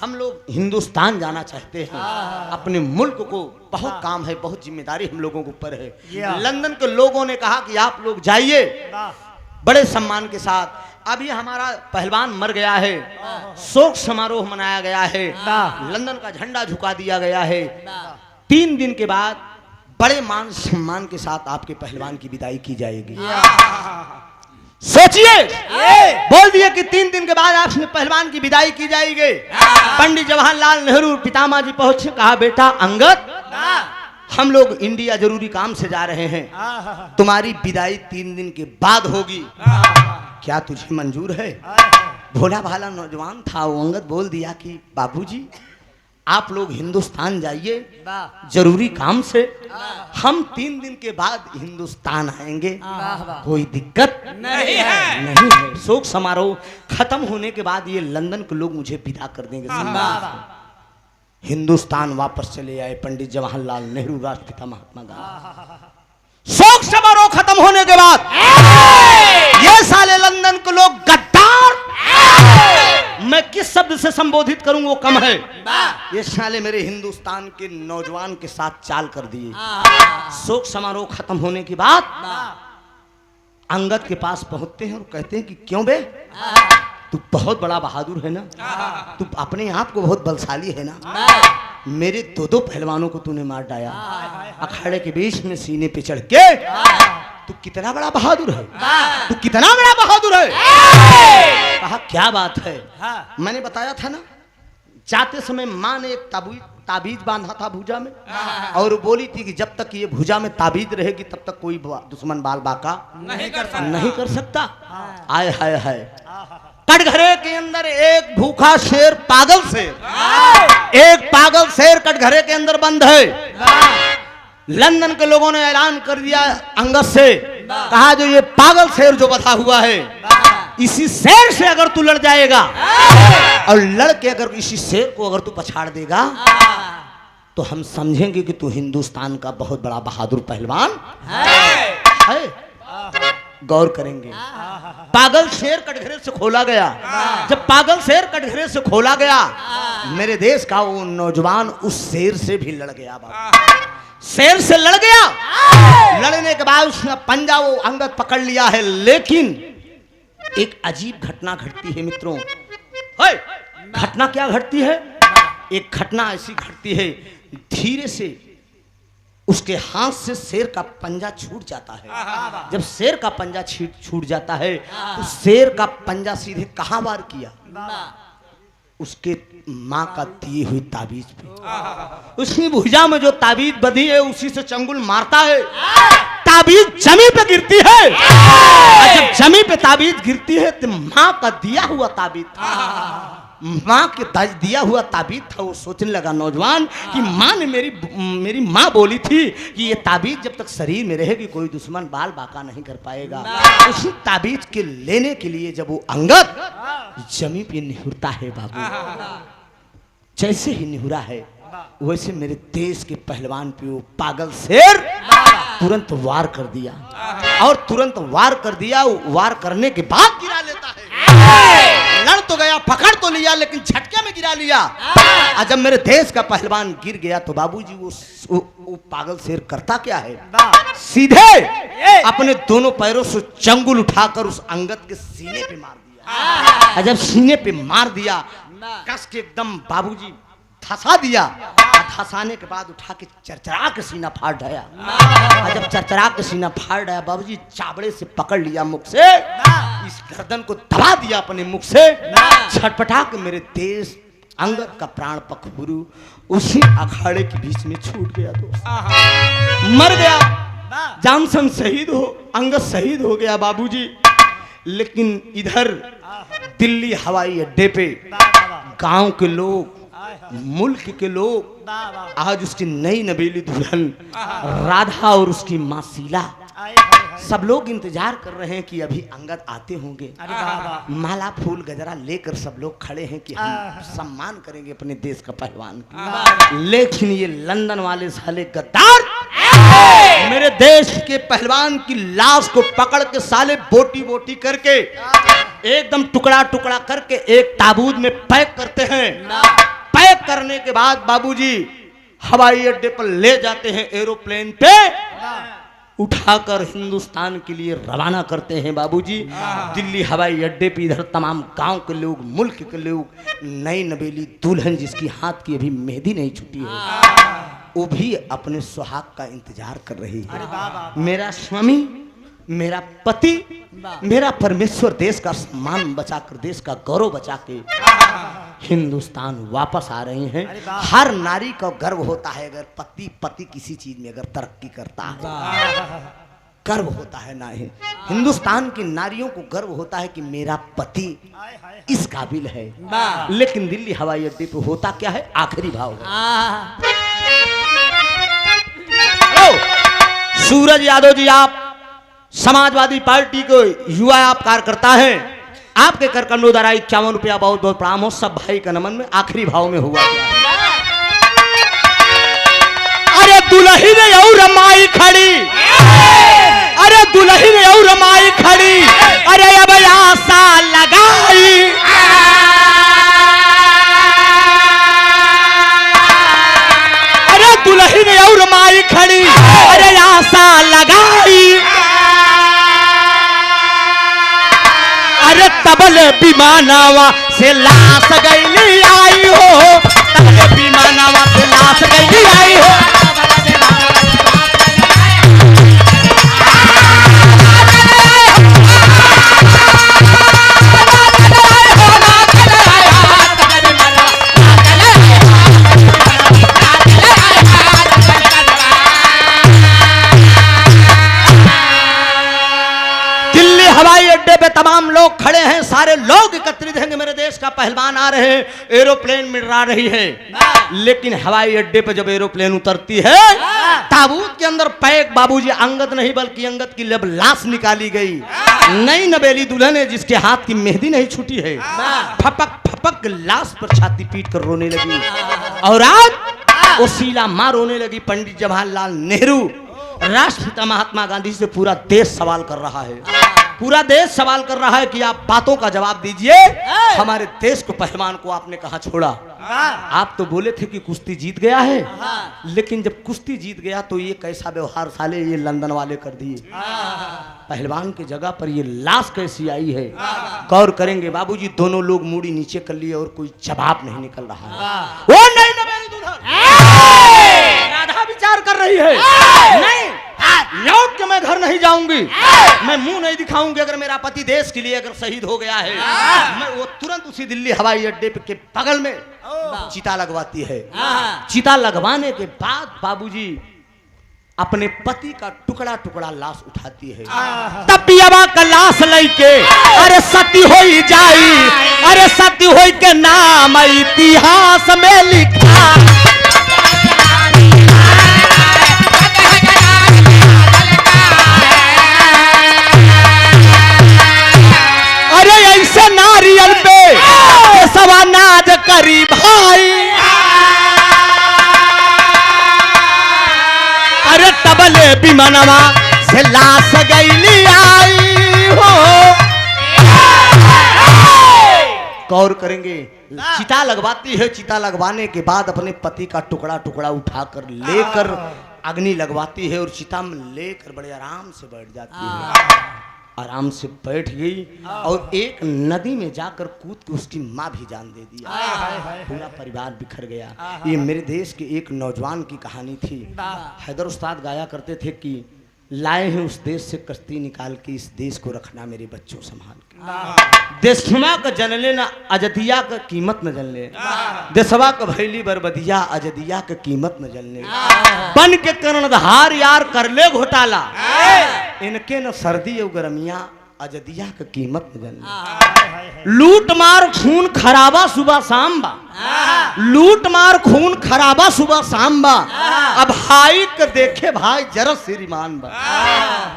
हम लोग हिंदुस्तान जाना चाहते हैं, अपने मुल्क को बहुत काम है, बहुत जिम्मेदारी हम लोगों के ऊपर है। लंदन के लोगों ने कहा कि आप लोग जाइए बड़े सम्मान के साथ। अभी हमारा पहलवान मर गया है, शोक समारोह मनाया गया है, लंदन का झंडा झुका दिया गया है। 3 दिन के बाद बड़े मान सम्मान के साथ आपके पहलवान की विदाई की जाएगी। सोचिए, बोल दिए कि 3 दिन के बाद आपने पहलवान की विदाई की जाएगी। पंडित जवाहरलाल नेहरू पितामह जी पहुंचे, कहा बेटा अंगद, हम लोग इंडिया जरूरी काम से जा रहे हैं, तुम्हारी विदाई 3 दिन के बाद होगी, क्या तुझे मंजूर है? भोला भाला नौजवान था वो। अंगद बोल दिया कि बाबूजी आप लोग हिंदुस्तान जाइए जरूरी काम से, हम 3 दिन के बाद हिंदुस्तान आएंगे, कोई दिक्कत नहीं है। नहीं है। शोक समारोह खत्म होने के बाद ये लंदन के लोग मुझे विदा कर देंगे। हिंदुस्तान वापस चले आए पंडित जवाहरलाल नेहरू, राष्ट्रपिता महात्मा गांधी। शोक समारोह खत्म होने के बाद ये साले लंदन के लोग गद्दार, मैं किस शब्द से संबोधित करूं वो कम है, ये साले मेरे हिंदुस्तान के नौजवान के साथ चाल कर दिए। शोक समारोह खत्म होने के बाद अंगद के पास पहुंचते हैं और कहते हैं कि क्यों बे, तू बहुत बड़ा बहादुर है ना, तू अपने आप को बहुत बलशाली है ना, मेरे 2 पहलवानों को तूने मार डाया अखाड़े के बीच में सीने पे चढ़ के, तू कितना बड़ा बहादुर है, तू कितना बड़ा बहादुर है। कहा क्या बात है? मैंने बताया था ना, जाते समय माँ ने एक ताबीज बांधा था भुजा में, और बोली थी कि जब तक ये भुजा में ताबीज रहेगी तब तक कोई दुश्मन बाल बाका नहीं कर सकता। आय हाय हाय, कटघरे के अंदर एक भूखा शेर, पागल शेर, एक पागल शेर कटघरे के अंदर बंद है। लंदन के लोगों ने ऐलान कर दिया अंगद से, कहा जो ये पागल शेर जो बंधा हुआ है, इसी शेर से अगर तू लड़ जाएगा और लड़ के अगर इसी शेर को अगर तू पछाड़ देगा तो हम समझेंगे कि तू हिंदुस्तान का बहुत बड़ा बहादुर पहलवान है। गौर करेंगे। पागल शेर कटघरे से खोला गया। जब पागल शेर कटघरे से खोला गया मेरे देश का वो नौजवान उस शेर से भी लड़ गया बाबू, शेर से लड़ गया। लड़ने के बाद उसने पंजा वो अंगद पकड़ लिया है, लेकिन एक अजीब घटना घटती है मित्रों। घटना क्या घटती है? एक घटना ऐसी घटती है, धीरे से उसके हाथ से शेर का पंजा छूट जाता है। जब शेर का पंजा छूट जाता है तो शेर का पंजा सीधे कहां वार किया? उसके माँ का दिए हुई ताबीज पे। उसकी भुजा में जो ताबीज बंधी है उसी से चंगुल मारता है, ताबीज जमीन पे गिरती है। और जब जमीन पे ताबीज गिरती है तो माँ का दिया हुआ ताबीज था, माँ के दिया हुआ ताबीज था। वो सोचने लगा नौजवान कि माँ ने मेरी माँ बोली थी कि ये ताबीज जब तक शरीर में रहेगी कोई दुश्मन बाल बाका नहीं कर पाएगा। उसी ताबीज के लेने के लिए जब वो अंगद जमीन पे निहुरता है बाबू, जैसे ही निहुरा है वैसे मेरे देश के पहलवान पे वो पागल शेर तुरंत वार कर दिया। और तुरंत वार कर दिया। वार करने के बाद गिरा लेता है। लड़ तो गया, पकड़ तो लिया, लेकिन झटके में गिरा लिया। और जब मेरे देश का पहलवान गिर गया तो बाबूजी वो पागल शेर करता क्या है, सीधे अपने दोनों पैरों से चंगुल उठाकर उस अंगद के सीने पे मार दिया। और जब सीने पे मार दिया कस के एकदम बाबूजी धसा दिया। धसाने के बाद उठा के चरचरा के सीना फाड़ डाया। और जब चरचरा के सीना फाड़ डाया बाबूजी चाबड़े से पकड़ लिया मुख से, इस गर्दन को दबा दिया अपने मुख से। छटपटा के मेरे देश अंगद का प्राण पखुरु उसी अखाड़े के बीच में छूट गया। दोस्त मर गया, जानसन शहीद हो, अंगद शहीद हो गया बाबूजी। लेकिन इधर दिल्ली हवाई अड्डे पे गांव के लोग, मुल्क के लोग आज उसकी नई नबीली दुल्हन राधा और उसकी माँ शीला, सब लोग इंतजार कर रहे हैं कि अभी अंगद आते होंगे। माला फूल गजरा लेकर सब लोग खड़े हैं कि हम सम्मान करेंगे अपने देश का पहलवान का। लेकिन ये लंदन वाले साले गद्दार मेरे देश के पहलवान की लाश को पकड़ के साले बोटी बोटी करके एकदम टुकड़ा टुकड़ा करके एक ताबूत में पैक करते हैं। पैक करने के बाद बाबूजी हवाई अड्डे पर ले जाते हैं, एरोप्लेन पे उठाकर हिंदुस्तान के लिए रवाना करते हैं बाबूजी। दिल्ली हवाई अड्डे पे इधर तमाम गांव के लोग, मुल्क के लोग, नई नवेली दुल्हन जिसकी हाथ की अभी मेहंदी नहीं छुटी है वो भी अपने सुहाग का इंतजार कर रही है। मेरा स्वामी, मेरा पति, मेरा परमेश्वर देश का सम्मान बचाकर, देश का गौरव बचा के हिंदुस्तान वापस आ रहे हैं। हर नारी को गर्व होता है अगर पति किसी चीज में अगर तरक्की करता है, गर्व होता है ना है। हिंदुस्तान की नारियों को गर्व होता है कि मेरा पति इस काबिल है। लेकिन दिल्ली हवाई अड्डे पे होता क्या है, आखिरी भाव है। सूरज यादव जी, आप समाजवादी पार्टी को युवा आप कार्यकर्ता हैं, आपके करकंडों द्वारा 51 रुपया बहुत बहुत प्रणाम हो। सब भाई का नमन में आखिरी भाव में हुआ। अरे दुल्हन और रमाई खड़ी, अरे दुल्हन और रमाई खड़ी, अरे अब आशा लगाई, अरे दुल्हन और रमाई खड़ी, अरे आशा लगाई, अरे तबल विमानवा से लाश गईली आई हो, तबल विमानवा से लाश गईली आई हो। तमाम लोग खड़े हैं, सारे लोग एकत्रित हैं, मेरे देश का पहलवान आ रहे हैं, एरोप्लेन मिला रही है। लेकिन हवाई अड्डे पे जब एरोप्लेन उतरती है ताबूत के अंदर पैक बाबूजी अंगद नहीं बल्कि अंगद की जब लाश निकाली गई, नई नवेली दुल्हन है जिसके हाथ की मेहंदी नहीं छूटी है, फपक फपक लाश पर छाती पीट कर रोने लगी। और आज वो शीला मां रोने लगी। पंडित जवाहरलाल नेहरू, राष्ट्रपिता महात्मा गांधी से पूरा देश सवाल कर रहा है, पूरा देश सवाल कर रहा है कि आप बातों का जवाब दीजिए। हमारे देश को पहलवान को आपने कहां छोड़ा। आप तो बोले थे कि कुश्ती जीत गया है, लेकिन जब कुश्ती जीत गया तो ये कैसा व्यवहार साले ये लंदन वाले कर दिए। पहलवान की जगह पर ये लाश कैसी आई है, गौर करेंगे बाबूजी। दोनों लोग मूड़ी नीचे कर लिए और कोई जवाब नहीं निकल रहा है। वो नहीं ना मेरी दुल्हन, राधा विचार कर रही है, नहीं लौट के मैं घर नहीं जाऊंगी, मैं मुंह नहीं दिखाऊंगी। अगर मेरा पति देश के लिए अगर शहीद हो गया है, मैं वो तुरंत उसी दिल्ली हवाई अड्डे के बगल में चिता लगवाती है। चिता लगवाने के बाद बाबूजी अपने पति का टुकड़ा टुकड़ा लाश उठाती है। तब पियावा का लाश लेके अरे सती होई जाई, अरे सती होई के नाम इतिहास में लिखा। अरे ऐसे नारियल पे सवा नाज करी भाई, अरे तबले बिमनवा से लाश गईली आई हो। गौर करेंगे, चिता लगवाती है, चिता लगवाने के बाद अपने पति का टुकड़ा टुकड़ा उठाकर लेकर अग्नि लगवाती है और चिता में लेकर बड़े आराम से बैठ जाती है। आराम से बैठ गई और एक नदी में जाकर कूद के उसकी माँ भी जान दे दिया। पूरा परिवार बिखर गया। ये मेरे देश के एक नौजवान की कहानी थी। हैदर उस्ताद गाया करते थे कि लाए हैं उस देश से कश्ती निकाल के, इस देश को रखना मेरे बच्चों संभाल के। देशवा का जनले ना अजदिया का कीमत न जनले, देशवा का भैली बरबदिया अजदिया का कीमत न जनले। बन के कर्णधार यार कर ले घोटाला, इनके न सर्दी और गर्मिया अजदिया का कीमत न जनले। लूट मार खून खराबा सुबह शाम बा, लूट मार खून खराबा सुबह शाम बा। अब हाई के देखे भाई जरा श्रीमान बा,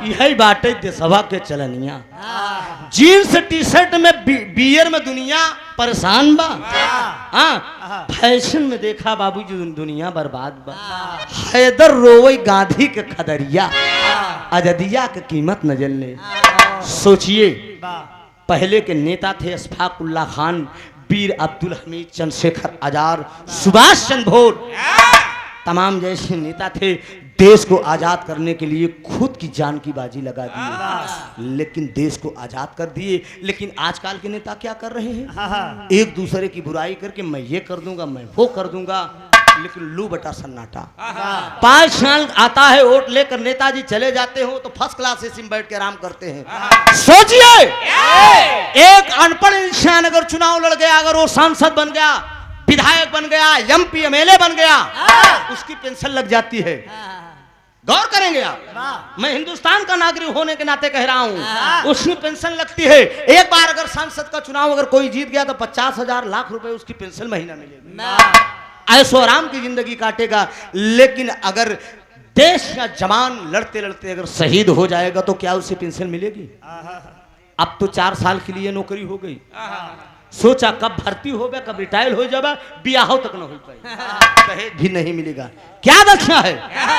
यही बाटे देशवा के चलनिया। जीन्स टी शर्ट में बियर में दुनिया परेशान बा। हाँ फैशन में देखा बाबूजी दुनिया बर्बाद बा। हैदर रोवई गांधी के खदरिया अजदिया के कीमत न जनले। सोचिए, पहले के नेता थे अशफाक उल्लाह खान, वीर अब्दुल हमीद, चंद्रशेखर आजाद, सुभाष चंद्र बोस, तमाम जैसे नेता थे। देश को आजाद करने के लिए खुद की जान की बाजी लगा दिए, लेकिन देश को आजाद कर दिए। लेकिन आजकल के नेता क्या कर रहे हैं, एक दूसरे की बुराई करके मैं ये कर दूंगा, मैं वो कर दूंगा, लेकिन लू बटा सन्नाटा। 5 साल आता है वोट लेकर, नेताजी चले जाते हो तो फर्स्ट क्लास एसी में बैठ के आराम करते हैं। सोचिए, एक अनपढ़ इंसान अगर चुनाव लड़ गया, अगर वो सांसद बन गया, विधायक बन गया, एमपी एमएलए बन गया, उसकी पेंशन लग जाती है। गौर करेंगे आप, मैं हिंदुस्तान का नागरिक होने के नाते कह रहा हूँ, उसकी पेंशन लगती है। एक बार अगर सांसद का चुनाव अगर कोई जीत गया तो 50,000 लाख रुपए उसकी पेंशन महीना मिलेगी, ऐसो आराम की जिंदगी काटेगा। लेकिन अगर देश का जवान लड़ते लड़ते अगर शहीद हो जाएगा तो क्या उसे पेंशन मिलेगी? अब तो 4 साल के लिए नौकरी हो गई, सोचा कब भर्ती हो गया, कब रिटायर हो जाएगा, ब्याह तक न हो पाए, दहेज भी नहीं मिलेगा। क्या दक्षिणा है?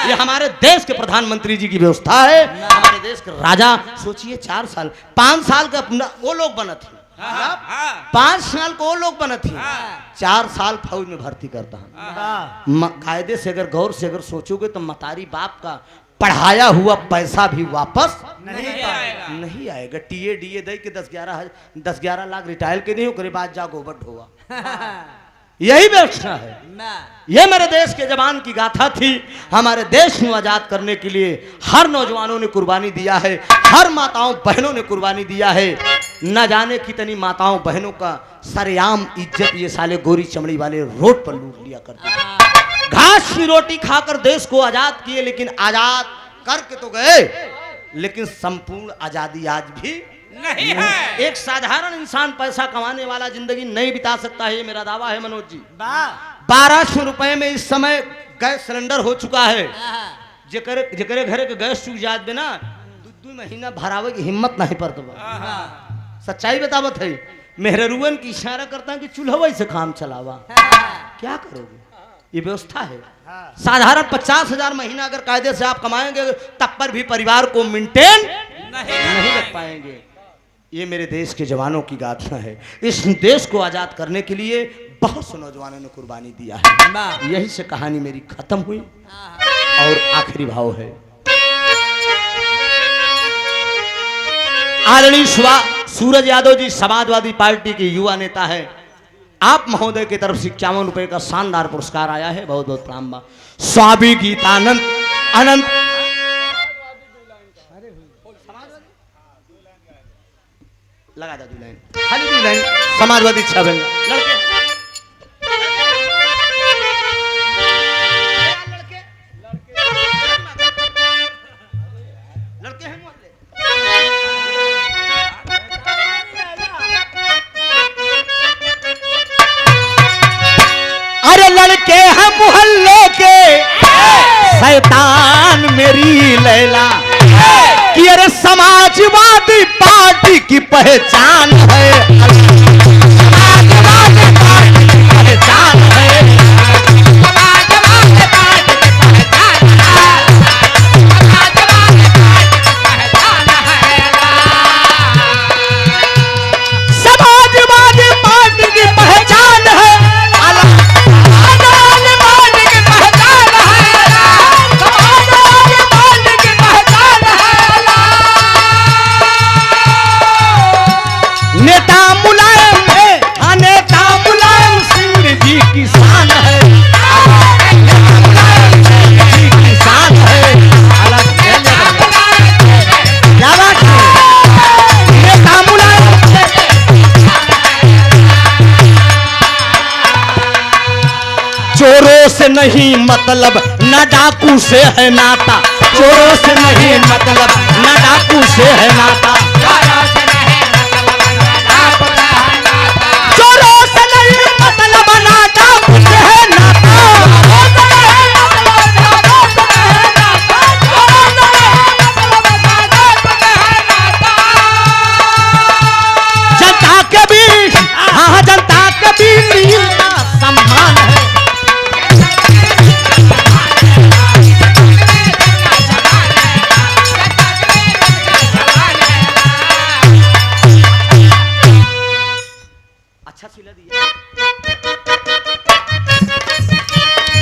ये हमारे देश के प्रधानमंत्री जी की व्यवस्था है, हमारे देश के राजा। सोचिए 4 साल 5 साल का वो लोग बना थे, 5 साल को वो लोग बना थे, 4 साल फौज में भर्ती करता है। कायदे से अगर गौर से अगर सोचोगे तो मतारी बाप का पढ़ाया हुआ पैसा भी वापस नहीं आएगा। टीए डीए दे के 10-11 लाख रिटायर के नहीं, ओकरे बाद जा गोबर ढोआ। यही व्यवस्था है। ये मेरे देश के जवान की गाथा थी। हमारे देश को आजाद करने के लिए हर नौजवानों ने कुर्बानी दिया है, हर माताओं बहनों ने कुर्बानी दिया है। न जाने कितनी माताओं बहनों का सरेआम इज्जत ये साले गोरी चमड़ी वाले रोड पर लूट लिया करते थे। घास की रोटी खाकर देश को आजाद किए, लेकिन आजाद करके तो गए, लेकिन संपूर्ण आजादी आज भी नहीं है। एक साधारण इंसान पैसा कमाने वाला जिंदगी नहीं बिता सकता है, ये मेरा दावा है मनोज जी। 1200 रुपए में इस समय गैस सिलेंडर हो चुका है। जेकरे घरे के गैस चूक जात बिना 2 महीना भरावे की हिम्मत नहीं पड़ता। सच्चाई बतावत है। मेहरुवन की इशारा करता है कि चूल्हा से काम चलावा, क्या करोगे? ये व्यवस्था है। साधारण 50,000 महीना अगर कायदे से आप कमाएंगे तब पर भी परिवार को मेंटेन नहीं रख पाएंगे। ये मेरे देश के जवानों की गाथा है। इस देश को आज़ाद करने के लिए बहुत से नौजवानों ने कुर्बानी दिया है। यही से कहानी मेरी खत्म हुई और आखिरी भाव है। आदरणीय सूरज यादव जी समाजवादी पार्टी के युवा नेता है। आप महोदय की तरफ से 51 रुपए का शानदार पुरस्कार आया है। बहुत बहुत प्रणाम। स्वामी गीतानंद अनंत लगा दो लाइन, खाली 2 लाइन। समाजवादी छाबेल लड़के लड़के हैं मोहल्ले। अरे लड़के हैं मोहल्ले के शैतान मेरी लैला कि अरे समाजवादी पार्टी की पहचान है। समाजवादी पार्टी की पहचान है। समाजवादी पार्टी की पहचान है। समाजवादी पार्टी की पहचान है। नेता मुलायम है, नेता मुलायम सिंह जी की शान है। नेता मुलायम सिंह जी की शान है। क्या बात है? नेता मुलायम चोरों से नहीं मतलब न डाकू से है नाता। चोरों से नहीं मतलब न डाकू से है नाता। चोरों से नहीं मतलब न डाकू से है नाता। जनता के बीच, हाँ जनता के बीच सम्मान है।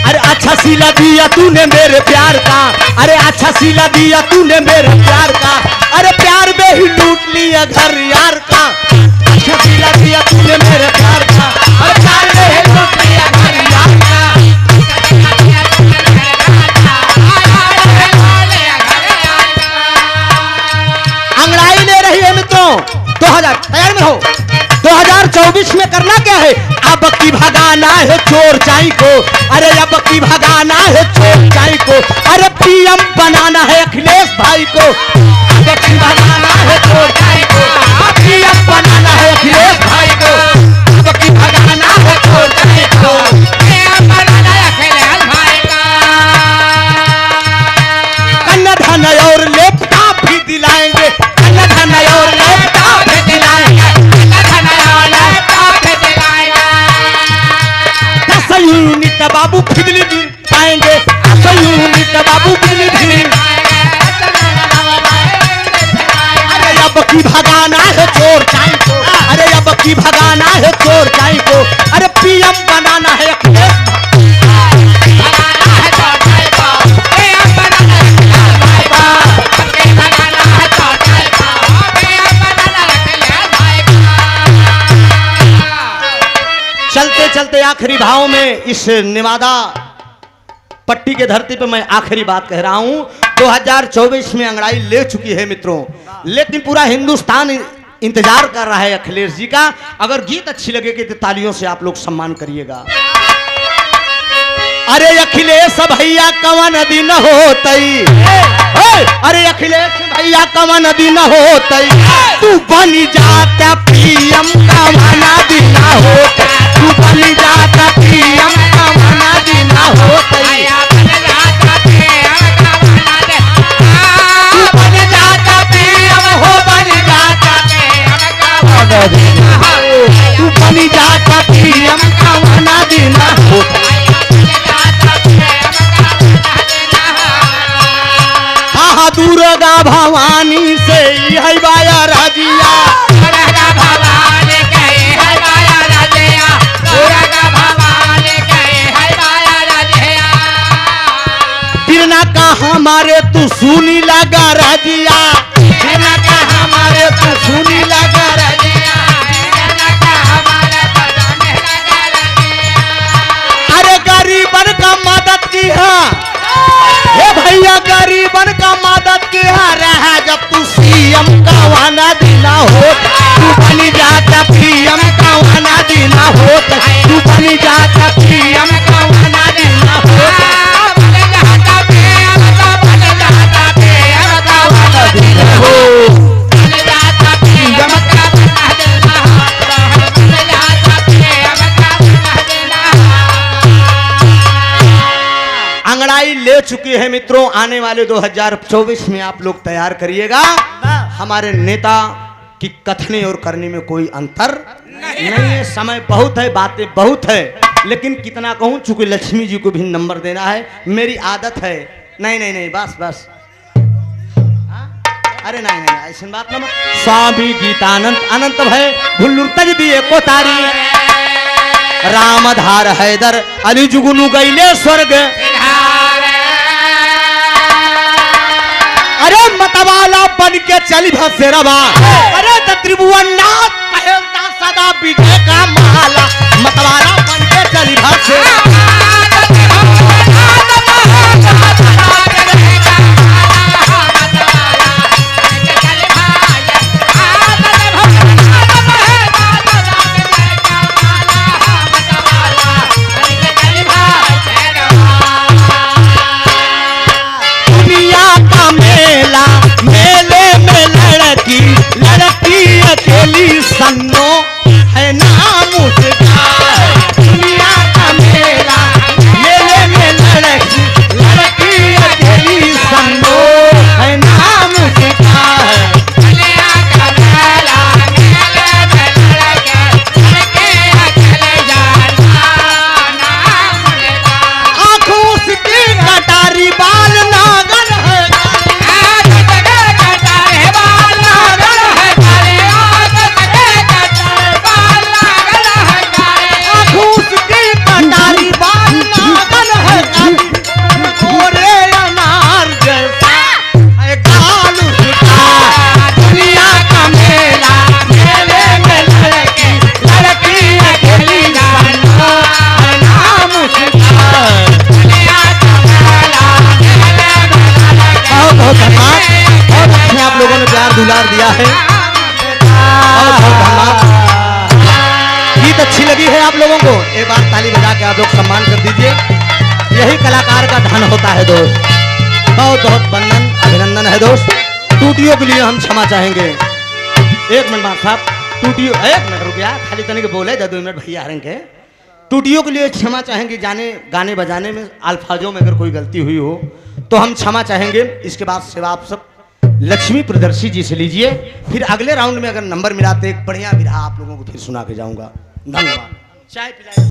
अरे अच्छा सिला दिया तूने मेरे प्यार का। अरे अच्छा सिला दिया तूने मेरे प्यार का। अरे प्यार में ही लूट लिया घर यार का। अच्छा सिला दिया तूने मेरे प्यार का। अरे प्यार में ही लूट लिया घर यार का। अंगड़ाई ले रही है मित्रों। 2000 तैयार में हो। 2024 में करना क्या है? अब की भगाना है चोर चाई को। अरे अब की भगाना है चोर चाई को। अरे पीएम बनाना है अखिलेश भाई को। अब की भगाना है चोर चाई को। पीएम बनाना है अखिलेश भाई को। अब की भगाना है चोर चाई को। पीएम बनाना है अखिलेश भाई का। कन्या धन और लैपटॉप भी दिलाएंगे। कन्या धन और लैपटॉप भी दिलाएंगे। यूनिट बाबू फिजली भी पाएंगे। 10 यूनिट बाबू फिजली भी। अरे अब की भगाना है चोर चाई को। अरे अब की भगाना है चोर चाई को। अरे पीएम बनाना है अखिलेश। चलते चलते आखिरी भाव में इस नेवादा पट्टी के धरती पे मैं आखिरी बात कह रहा हूं। 2024 में अंगड़ाई ले चुकी है मित्रों, लेकिन पूरा हिंदुस्तान इंतजार कर रहा है अखिलेश जी का। अगर गीत अच्छी लगेगी तो तालियों से आप लोग सम्मान करिएगा। अरे अखिलेश भैया कवन दिन होतई। अरे अखिलेश भैया कवन दिन होतई। तू बन जाता पीएम कवन दिन होतई। तू बन जाता पीएम कवन दिन होतई। तू बन जाता पीएम हो बन जाता तू बन जाता पीएम कवन दिन होतई। दुर्गा भवानी से है बाया राजिया। रजिया जिनका हमारे तू सुनी लगा रजिया अरे गरीबन का मदद की है हे भैया गरीबन का मदद की है जब तू सीएम का वाना देना हो तू बनी जाता पीएम का वाना देना हो तू बनी जाता पीएम का वाना देना हो अंगड़ाई ले चुकी है मित्रों। आने वाले 2024 में आप लोग तैयार करिएगा। हमारे नेता की कथने और करने में कोई अंतर नहीं है। समय बहुत है, बातें बहुत है, लेकिन कितना कहूं, चूंकि लक्ष्मी जी को भी नंबर देना है, मेरी आदत है। नहीं नहीं नहीं, बस बस, अरे नहीं नहीं, ऐसी बात न। स्वामी गीतानंद अनंत भय भुल्लुर तज दिए को तारी रामधार हैदर अली जुगनू गईले स्वर्ग अरे मतवाला बन के चली भसेरवा अरे त्रिभुवननाथ पहलता सदा विजय का माला मतवाला बन के चली भसेरवा लड़की अकेली सन्नो है नाम उसका दुनिया का मेला मेले में लड़की अकेली सन्नो है नाम उसका आंखों उसकी कटारी बाल नागन है दुलार दिया है। गीत अच्छी लगी है आप लोगों को, एक बार ताली बजा के आप लोग सम्मान कर दीजिए। यही कलाकार का धन होता है दोस्त। बहुत बहुत वंदन अभिनंदन है दोस्त। टूटियों के लिए हम क्षमा चाहेंगे। एक मिनट साहब, टूटियों एक मिनट रुकिया, खाली तनिक बोले 2 मिनट भैया हरंग के। टूटियों के लिए क्षमा चाहेंगे। जाने गाने बजाने में अल्फाजों में अगर कोई गलती हुई हो तो हम क्षमा चाहेंगे। इसके बाद सेवा आप सब लक्ष्मी प्रियदर्शी जी से लीजिए। फिर अगले राउंड में अगर नंबर मिलाते एक बढ़िया विधा आप लोगों को फिर सुना के जाऊंगा। धन्यवाद। चाय पिलाइए।